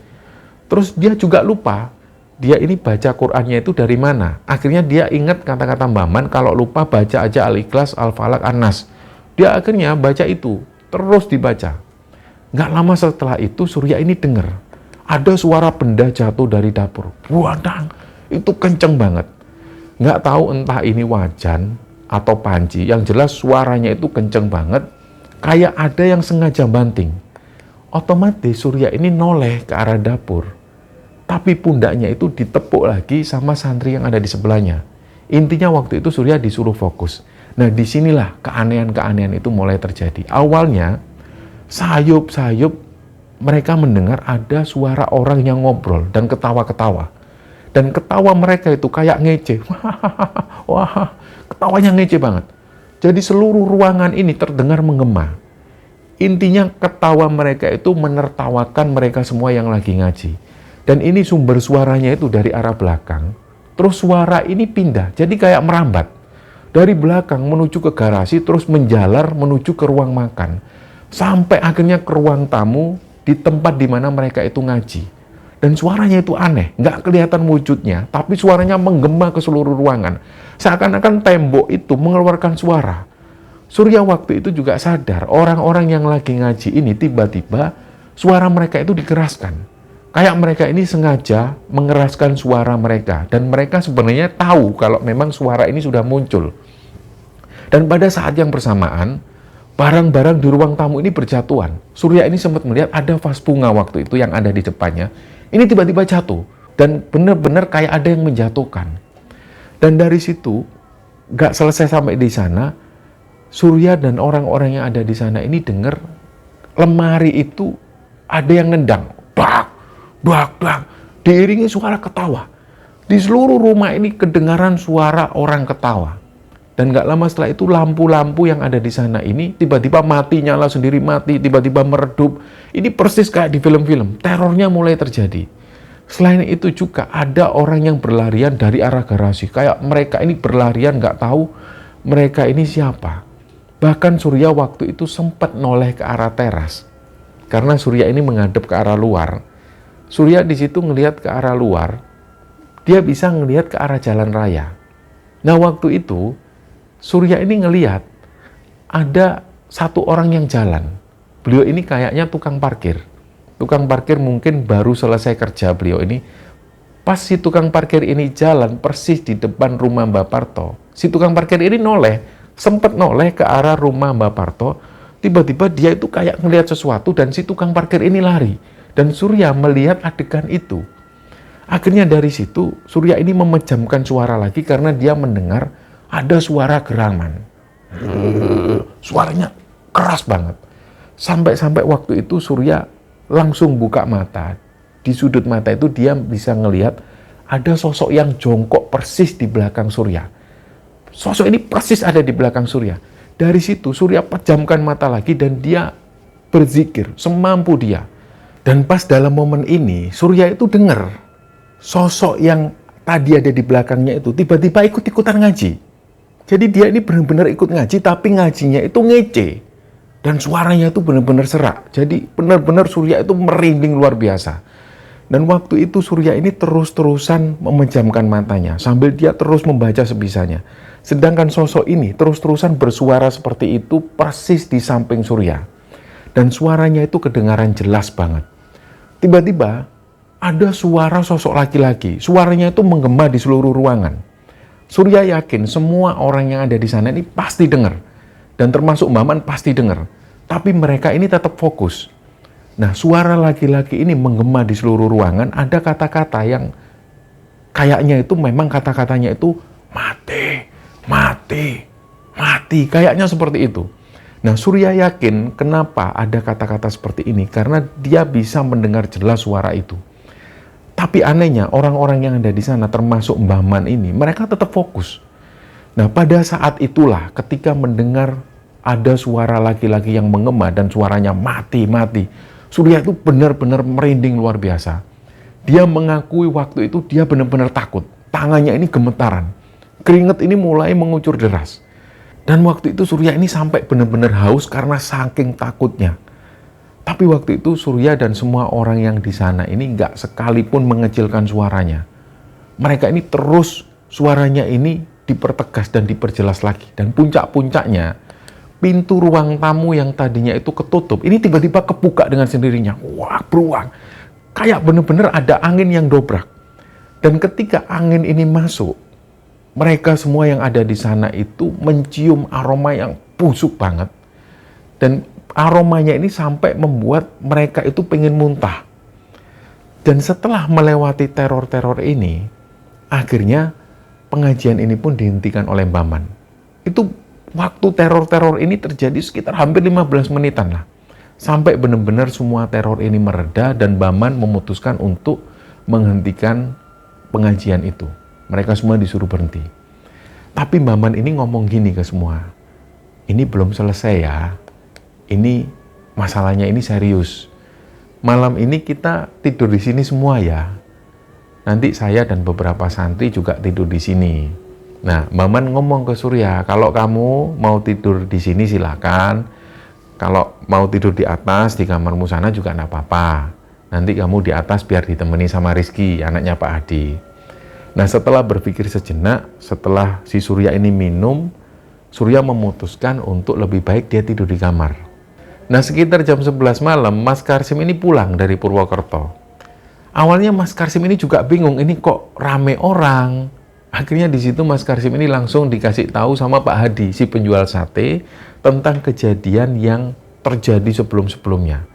Terus dia juga lupa, dia ini baca Qur'annya itu dari mana. Akhirnya dia ingat kata-kata Mbah Man, kalau lupa baca aja Al-Ikhlas, Al-Falaq, An-Nas. Dia akhirnya baca itu, terus dibaca. Nggak lama setelah itu Surya ini dengar ada suara benda jatuh dari dapur. Buandang, itu kenceng banget. Nggak tahu entah ini wajan atau panci, yang jelas suaranya itu kenceng banget, kayak ada yang sengaja banting. Otomatis Surya ini noleh ke arah dapur, tapi pundaknya itu ditepuk lagi sama santri yang ada di sebelahnya. Intinya waktu itu Surya disuruh fokus. Nah, disinilah keanehan-keanehan itu mulai terjadi. Awalnya sayup-sayup mereka mendengar ada suara orang yang ngobrol dan ketawa-ketawa. Dan ketawa mereka itu kayak ngece. Wah, ketawanya ngece banget. Jadi seluruh ruangan ini terdengar menggema. Intinya ketawa mereka itu menertawakan mereka semua yang lagi ngaji. Dan ini sumber suaranya itu dari arah belakang. Terus suara ini pindah, jadi kayak merambat. Dari belakang menuju ke garasi, terus menjalar menuju ke ruang makan. Sampai akhirnya ke ruang tamu di tempat di mana mereka itu ngaji. Dan suaranya itu aneh, nggak kelihatan wujudnya, tapi suaranya menggema ke seluruh ruangan. Seakan-akan tembok itu mengeluarkan suara. Surya waktu itu juga sadar, orang-orang yang lagi ngaji ini tiba-tiba suara mereka itu dikeraskan. Kayak mereka ini sengaja mengeraskan suara mereka, dan mereka sebenarnya tahu kalau memang suara ini sudah muncul. Dan pada saat yang bersamaan, barang-barang di ruang tamu ini berjatuhan. Surya ini sempat melihat ada vas bunga waktu itu yang ada di depannya. Ini tiba-tiba jatuh, dan benar-benar kayak ada yang menjatuhkan. Dan dari situ, gak selesai sampai di sana, Surya dan orang-orang yang ada di sana ini dengar lemari itu ada yang nendang. Bak, bak, bak. Diiringi suara ketawa. Di seluruh rumah ini kedengaran suara orang ketawa. Dan gak lama setelah itu lampu-lampu yang ada di sana ini tiba-tiba mati, nyala sendiri mati, tiba-tiba meredup. Ini persis kayak di film-film. Terornya mulai terjadi. Selain itu juga ada orang yang berlarian dari arah garasi. Kayak mereka ini berlarian gak tahu mereka ini siapa. Bahkan Surya waktu itu sempat noleh ke arah teras. Karena Surya ini menghadap ke arah luar. Surya di situ ngelihat ke arah luar. Dia bisa ngelihat ke arah jalan raya. Nah, waktu itu Surya ini ngelihat ada satu orang yang jalan. Beliau ini kayaknya tukang parkir. Tukang parkir mungkin baru selesai kerja beliau ini. Pas si tukang parkir ini jalan persis di depan rumah Mbah Parto. Si tukang parkir ini sempat noleh ke arah rumah Mbah Parto. Tiba-tiba dia itu kayak ngelihat sesuatu dan si tukang parkir ini lari. Dan Surya melihat adegan itu. Akhirnya dari situ Surya ini memejamkan suara lagi karena dia mendengar ada suara geraman. Suaranya keras banget. Sampai waktu itu Surya langsung buka mata. Di sudut mata itu dia bisa ngelihat ada sosok yang jongkok persis di belakang Surya. Sosok ini persis ada di belakang Surya. Dari situ Surya pejamkan mata lagi dan dia berzikir semampu dia. Dan pas dalam momen ini Surya itu dengar sosok yang tadi ada di belakangnya itu tiba-tiba ikut-ikutan ngaji. Jadi dia ini benar-benar ikut ngaji, tapi ngajinya itu ngece. Dan suaranya itu benar-benar serak. Jadi benar-benar Surya itu merinding luar biasa. Dan waktu itu Surya ini terus-terusan memejamkan matanya sambil dia terus membaca sebisanya. Sedangkan sosok ini terus-terusan bersuara seperti itu persis di samping Surya. Dan suaranya itu kedengaran jelas banget. Tiba-tiba ada suara sosok laki-laki. Suaranya itu menggema di seluruh ruangan. Surya yakin semua orang yang ada di sana ini pasti dengar. Dan termasuk Mbak Man pasti dengar. Tapi mereka ini tetap fokus. Nah, suara laki-laki ini menggema di seluruh ruangan, ada kata-kata yang kayaknya itu memang kata-katanya itu mati, mati, mati. Kayaknya seperti itu. Nah, Surya yakin kenapa ada kata-kata seperti ini, karena dia bisa mendengar jelas suara itu. Tapi anehnya, orang-orang yang ada di sana, termasuk Mbah Man ini, mereka tetap fokus. Nah, pada saat itulah ketika mendengar ada suara laki-laki yang menggema dan suaranya mati, mati. Surya itu benar-benar merinding luar biasa. Dia mengakui waktu itu dia benar-benar takut. Tangannya ini gemetaran. Keringat ini mulai mengucur deras. Dan waktu itu Surya ini sampai benar-benar haus karena saking takutnya. Tapi waktu itu Surya dan semua orang yang di sana ini nggak sekalipun mengecilkan suaranya. Mereka ini terus suaranya ini dipertegas dan diperjelas lagi. Dan puncak-puncaknya, pintu ruang tamu yang tadinya itu ketutup, ini tiba-tiba kebuka dengan sendirinya. Wah, beruang. Kayak bener-bener ada angin yang dobrak. Dan ketika angin ini masuk, mereka semua yang ada di sana itu mencium aroma yang busuk banget. Dan aromanya ini sampai membuat mereka itu pengen muntah. Dan setelah melewati teror-teror ini, akhirnya pengajian ini pun dihentikan oleh Mbah Man. Itu waktu teror-teror ini terjadi sekitar hampir 15 menitan lah. Sampai benar-benar semua teror ini mereda dan Mbah Man memutuskan untuk menghentikan pengajian itu. Mereka semua disuruh berhenti. Tapi Mbah Man ini ngomong gini ke semua. Ini belum selesai ya. Ini masalahnya ini serius. Malam ini kita tidur di sini semua ya. Nanti saya dan beberapa santri juga tidur di sini. Nah, Mbah Man ngomong ke Surya, kalau kamu mau tidur di sini silakan. Kalau mau tidur di atas, di kamarmu sana juga enggak apa-apa. Nanti kamu di atas biar ditemani sama Rizky, anaknya Pak Hadi. Nah, setelah berpikir sejenak, setelah si Surya ini minum, Surya memutuskan untuk lebih baik dia tidur di kamar. Nah, sekitar jam 11 malam, Mas Karsim ini pulang dari Purwokerto. Awalnya Mas Karsim ini juga bingung, ini kok rame orang. Akhirnya di situ Mas Karsim ini langsung dikasih tahu sama Pak Hadi, si penjual sate, tentang kejadian yang terjadi sebelum-sebelumnya.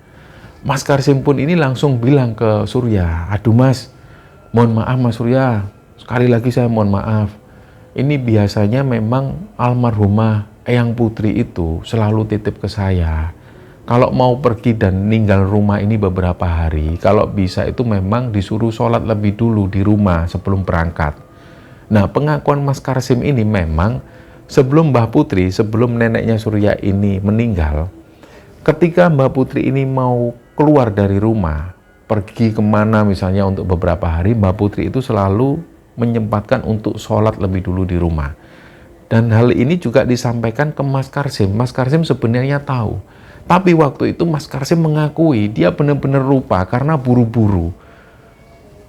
Mas Karsim pun ini langsung bilang ke Surya, aduh Mas, mohon maaf Mas Surya, sekali lagi saya mohon maaf. Ini biasanya memang almarhumah Eyang Putri itu selalu titip ke saya. Kalau mau pergi dan ninggal rumah ini beberapa hari, kalau bisa itu memang disuruh sholat lebih dulu di rumah sebelum berangkat. Nah, pengakuan Mas Karsim ini memang sebelum Mbah Putri, sebelum neneknya Surya ini meninggal, ketika Mbah Putri ini mau keluar dari rumah, pergi kemana misalnya untuk beberapa hari, Mbah Putri itu selalu menyempatkan untuk sholat lebih dulu di rumah. Dan hal ini juga disampaikan ke Mas Karsim. Mas Karsim sebenarnya tahu. Tapi waktu itu Mas Karsim mengakui dia benar-benar lupa karena buru-buru.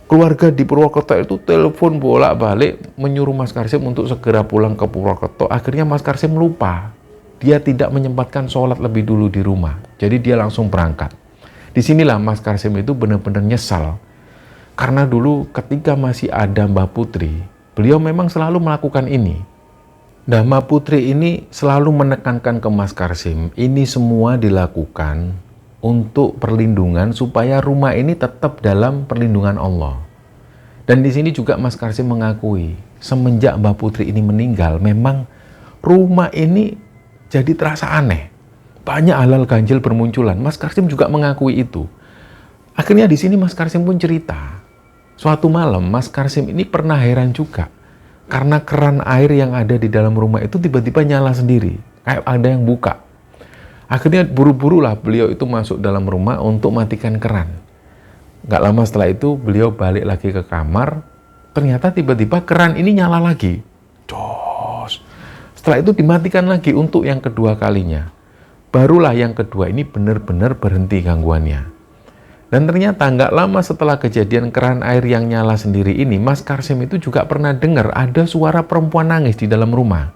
Keluarga di Purwokerto itu telepon bolak-balik menyuruh Mas Karsim untuk segera pulang ke Purwokerto. Akhirnya Mas Karsim lupa. Dia tidak menyempatkan sholat lebih dulu di rumah. Jadi dia langsung berangkat. Disinilah Mas Karsim itu benar-benar nyesal. Karena dulu ketika masih ada Mbah Putri, beliau memang selalu melakukan ini. Dhamma Putri ini selalu menekankan ke Mas Karsim, ini semua dilakukan untuk perlindungan supaya rumah ini tetap dalam perlindungan Allah. Dan di sini juga Mas Karsim mengakui, semenjak Mbak Putri ini meninggal, memang rumah ini jadi terasa aneh. Banyak halal ganjil bermunculan. Mas Karsim juga mengakui itu. Akhirnya di sini Mas Karsim pun cerita, suatu malam Mas Karsim ini pernah heran juga. Karena keran air yang ada di dalam rumah itu tiba-tiba nyala sendiri. Kayak ada yang buka. Akhirnya buru-burulah beliau itu masuk dalam rumah untuk matikan keran. Gak lama setelah itu beliau balik lagi ke kamar. Ternyata tiba-tiba keran ini nyala lagi. Jos. Setelah itu dimatikan lagi untuk yang kedua kalinya. Barulah yang kedua ini benar-benar berhenti gangguannya. Dan ternyata nggak lama setelah kejadian keran air yang nyala sendiri ini, Mas Karsim itu juga pernah dengar ada suara perempuan nangis di dalam rumah.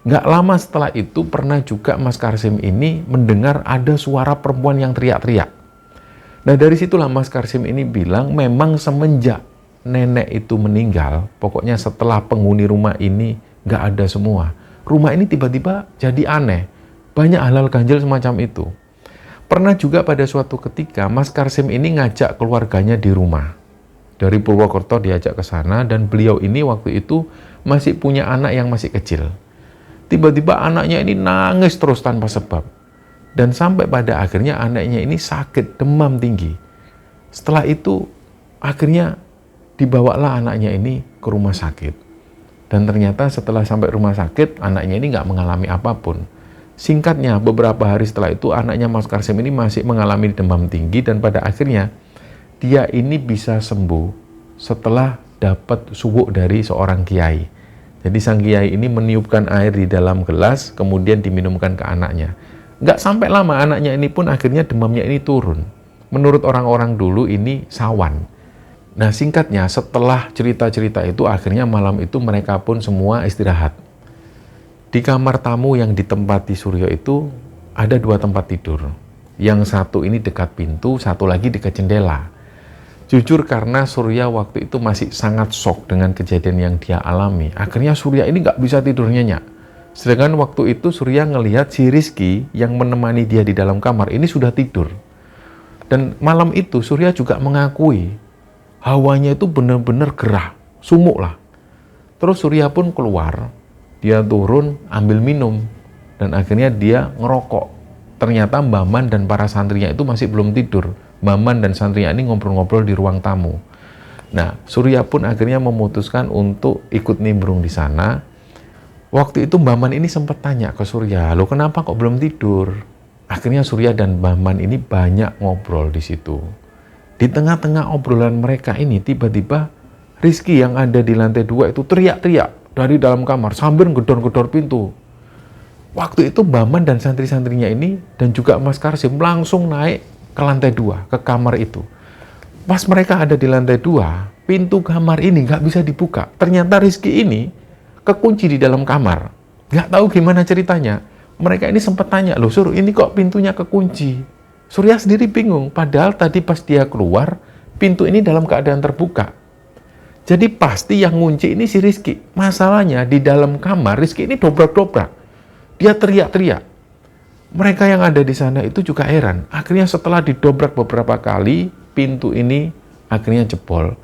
Nggak lama setelah itu pernah juga Mas Karsim ini mendengar ada suara perempuan yang teriak-teriak. Nah dari situlah Mas Karsim ini bilang memang semenjak nenek itu meninggal, pokoknya setelah penghuni rumah ini nggak ada semua. Rumah ini tiba-tiba jadi aneh. Banyak halal ganjil semacam itu. Pernah juga pada suatu ketika Mas Karsim ini ngajak keluarganya di rumah. Dari Purwokerto diajak ke sana dan beliau ini waktu itu masih punya anak yang masih kecil. Tiba-tiba anaknya ini nangis terus tanpa sebab. Dan sampai pada akhirnya anaknya ini sakit, demam tinggi. Setelah itu akhirnya dibawalah anaknya ini ke rumah sakit. Dan ternyata setelah sampai rumah sakit anaknya ini nggak mengalami apapun. Singkatnya, beberapa hari setelah itu anaknya Mas Karsim ini masih mengalami demam tinggi dan pada akhirnya dia ini bisa sembuh setelah dapat suwuk dari seorang kiai. Jadi sang kiai ini meniupkan air di dalam gelas kemudian diminumkan ke anaknya. Nggak sampai lama anaknya ini pun akhirnya demamnya ini turun. Menurut orang-orang dulu ini sawan. Nah singkatnya setelah cerita-cerita itu akhirnya malam itu mereka pun semua istirahat. Di kamar tamu yang ditempati Suryo itu ada 2 tempat tidur. Yang satu ini dekat pintu, satu lagi dekat jendela. Jujur karena Surya waktu itu masih sangat shock dengan kejadian yang dia alami. Akhirnya Surya ini nggak bisa tidur nyenyak. Sedangkan waktu itu Surya ngelihat si Rizky yang menemani dia di dalam kamar ini sudah tidur. Dan malam itu Surya juga mengakui hawanya itu benar-benar gerah, sumuk lah. Terus Surya pun keluar. Dia turun ambil minum dan akhirnya dia ngerokok. Ternyata Mbah Man dan para santrinya itu masih belum tidur. Mbah Man dan santrinya ini ngobrol-ngobrol di ruang tamu. Nah, Surya pun akhirnya memutuskan untuk ikut nimbrung di sana. Waktu itu Mbah Man ini sempat tanya ke Surya, "Loh kenapa kok belum tidur?" Akhirnya Surya dan Mbah Man ini banyak ngobrol di situ. Di tengah-tengah obrolan mereka ini tiba-tiba Rizky yang ada di lantai 2 itu teriak-teriak dari dalam kamar sambil gedor-gedor pintu. Waktu itu Mbah Man dan santri-santrinya ini dan juga Mas Karsim langsung naik ke lantai 2, ke kamar itu. Pas mereka ada di lantai 2, pintu kamar ini nggak bisa dibuka. Ternyata Rizky ini kekunci di dalam kamar. Nggak tahu gimana ceritanya. Mereka ini sempat tanya, "Loh Sur, ini kok pintunya kekunci?" Surya sendiri bingung, padahal tadi pas dia keluar, pintu ini dalam keadaan terbuka. Jadi pasti yang ngunci ini si Rizky. Masalahnya di dalam kamar Rizky ini dobrak-dobrak. Dia teriak-teriak. Mereka yang ada di sana itu juga heran. Akhirnya setelah didobrak beberapa kali, pintu ini akhirnya jebol.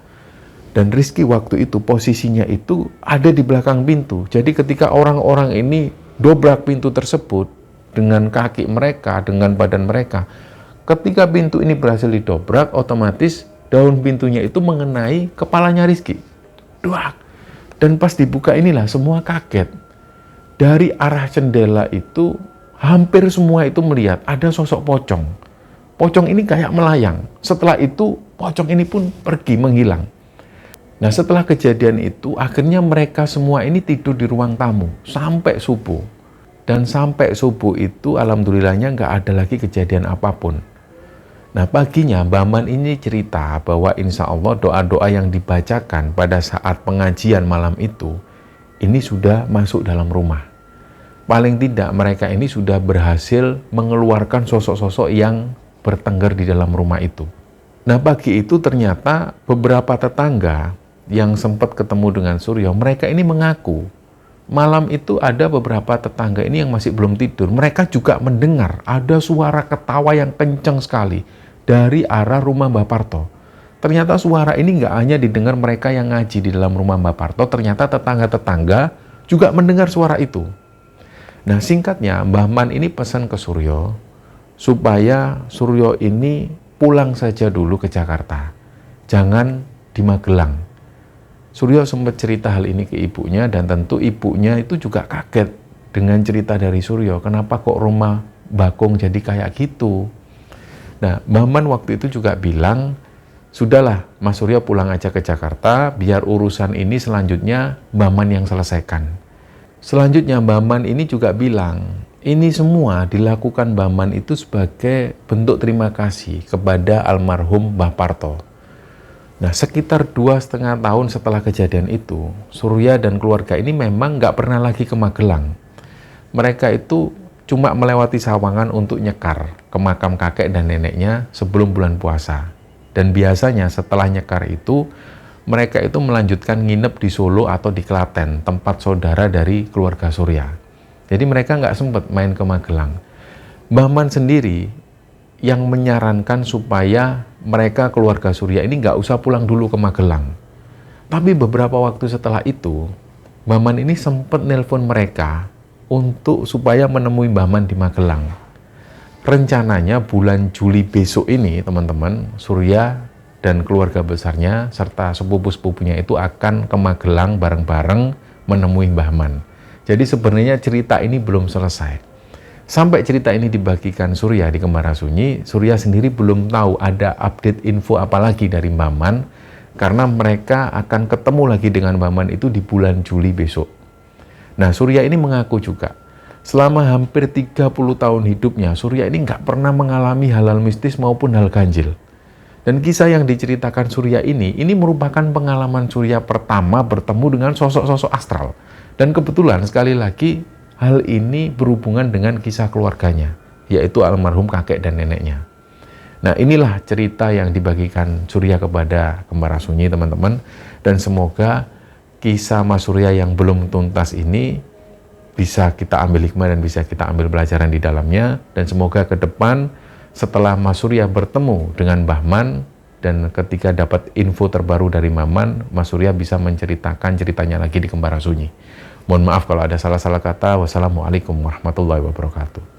Dan Rizky waktu itu posisinya itu ada di belakang pintu. Jadi ketika orang-orang ini dobrak pintu tersebut dengan kaki mereka, dengan badan mereka, ketika pintu ini berhasil didobrak, otomatis daun pintunya itu mengenai kepalanya Rizky. Duak. Dan pas dibuka inilah semua kaget. Dari arah jendela itu hampir semua itu melihat ada sosok pocong. Pocong ini kayak melayang. Setelah itu pocong ini pun pergi menghilang. Nah setelah kejadian itu akhirnya mereka semua ini tidur di ruang tamu sampai subuh. Dan sampai subuh itu alhamdulillahnya nggak ada lagi kejadian apapun. Nah paginya Mbah Man ini cerita bahwa insya Allah doa-doa yang dibacakan pada saat pengajian malam itu ini sudah masuk dalam rumah. Paling tidak mereka ini sudah berhasil mengeluarkan sosok-sosok yang bertengger di dalam rumah itu. Nah pagi itu ternyata beberapa tetangga yang sempat ketemu dengan Suryo, mereka ini mengaku malam itu ada beberapa tetangga ini yang masih belum tidur. Mereka juga mendengar ada suara ketawa yang kencang sekali dari arah rumah Mbah Parto. Ternyata suara ini nggak hanya didengar mereka yang ngaji di dalam rumah Mbah Parto, ternyata tetangga-tetangga juga mendengar suara itu. Nah, singkatnya Mbah Man ini pesan ke Suryo supaya Suryo ini pulang saja dulu ke Jakarta, jangan di Magelang. Suryo sempat cerita hal ini ke ibunya, dan tentu ibunya itu juga kaget dengan cerita dari Suryo. Kenapa kok rumah Bakung jadi kayak gitu? Nah, Mbah Man waktu itu juga bilang, sudahlah Mas Suryo pulang aja ke Jakarta, biar urusan ini selanjutnya Mbah Man yang selesaikan. Selanjutnya Mbah Man ini juga bilang, ini semua dilakukan Mbah Man itu sebagai bentuk terima kasih kepada almarhum Mbah Parto. Nah, sekitar 2,5 tahun setelah kejadian itu, Surya dan keluarga ini memang nggak pernah lagi ke Magelang. Mereka itu cuma melewati Sawangan untuk nyekar ke makam kakek dan neneknya sebelum bulan puasa. Dan biasanya setelah nyekar itu, mereka itu melanjutkan nginep di Solo atau di Klaten, tempat saudara dari keluarga Surya. Jadi mereka nggak sempat main ke Magelang. Mbah Man sendiri yang menyarankan supaya mereka keluarga Surya ini nggak usah pulang dulu ke Magelang. Tapi beberapa waktu setelah itu, Mbah Man ini sempat nelpon mereka untuk supaya menemui Mbah Man di Magelang. Rencananya bulan Juli besok ini, teman-teman, Surya dan keluarga besarnya serta sepupu-sepupunya itu akan ke Magelang bareng-bareng menemui Mbah Man. Jadi sebenarnya cerita ini belum selesai. Sampai cerita ini dibagikan Surya di Kembara Sunyi, Surya sendiri belum tahu ada update info apa lagi dari Mbah Man, karena mereka akan ketemu lagi dengan Mbah Man itu di bulan Juli besok. Nah, Surya ini mengaku juga, selama hampir 30 tahun hidupnya, Surya ini nggak pernah mengalami hal-hal mistis maupun hal ganjil. Dan kisah yang diceritakan Surya ini merupakan pengalaman Surya pertama bertemu dengan sosok-sosok astral. Dan kebetulan sekali lagi, hal ini berhubungan dengan kisah keluarganya, yaitu almarhum kakek dan neneknya. Nah, inilah cerita yang dibagikan Surya kepada Kembara Sunyi, teman-teman. Dan semoga kisah Mas Surya yang belum tuntas ini bisa kita ambil hikmah dan bisa kita ambil pelajaran di dalamnya. Dan semoga ke depan setelah Mas Surya bertemu dengan Mbah Man dan ketika dapat info terbaru dari Maman, Mas Surya bisa menceritakan ceritanya lagi di Kembara Sunyi. Mohon maaf kalau ada salah-salah kata. Wassalamualaikum warahmatullahi wabarakatuh.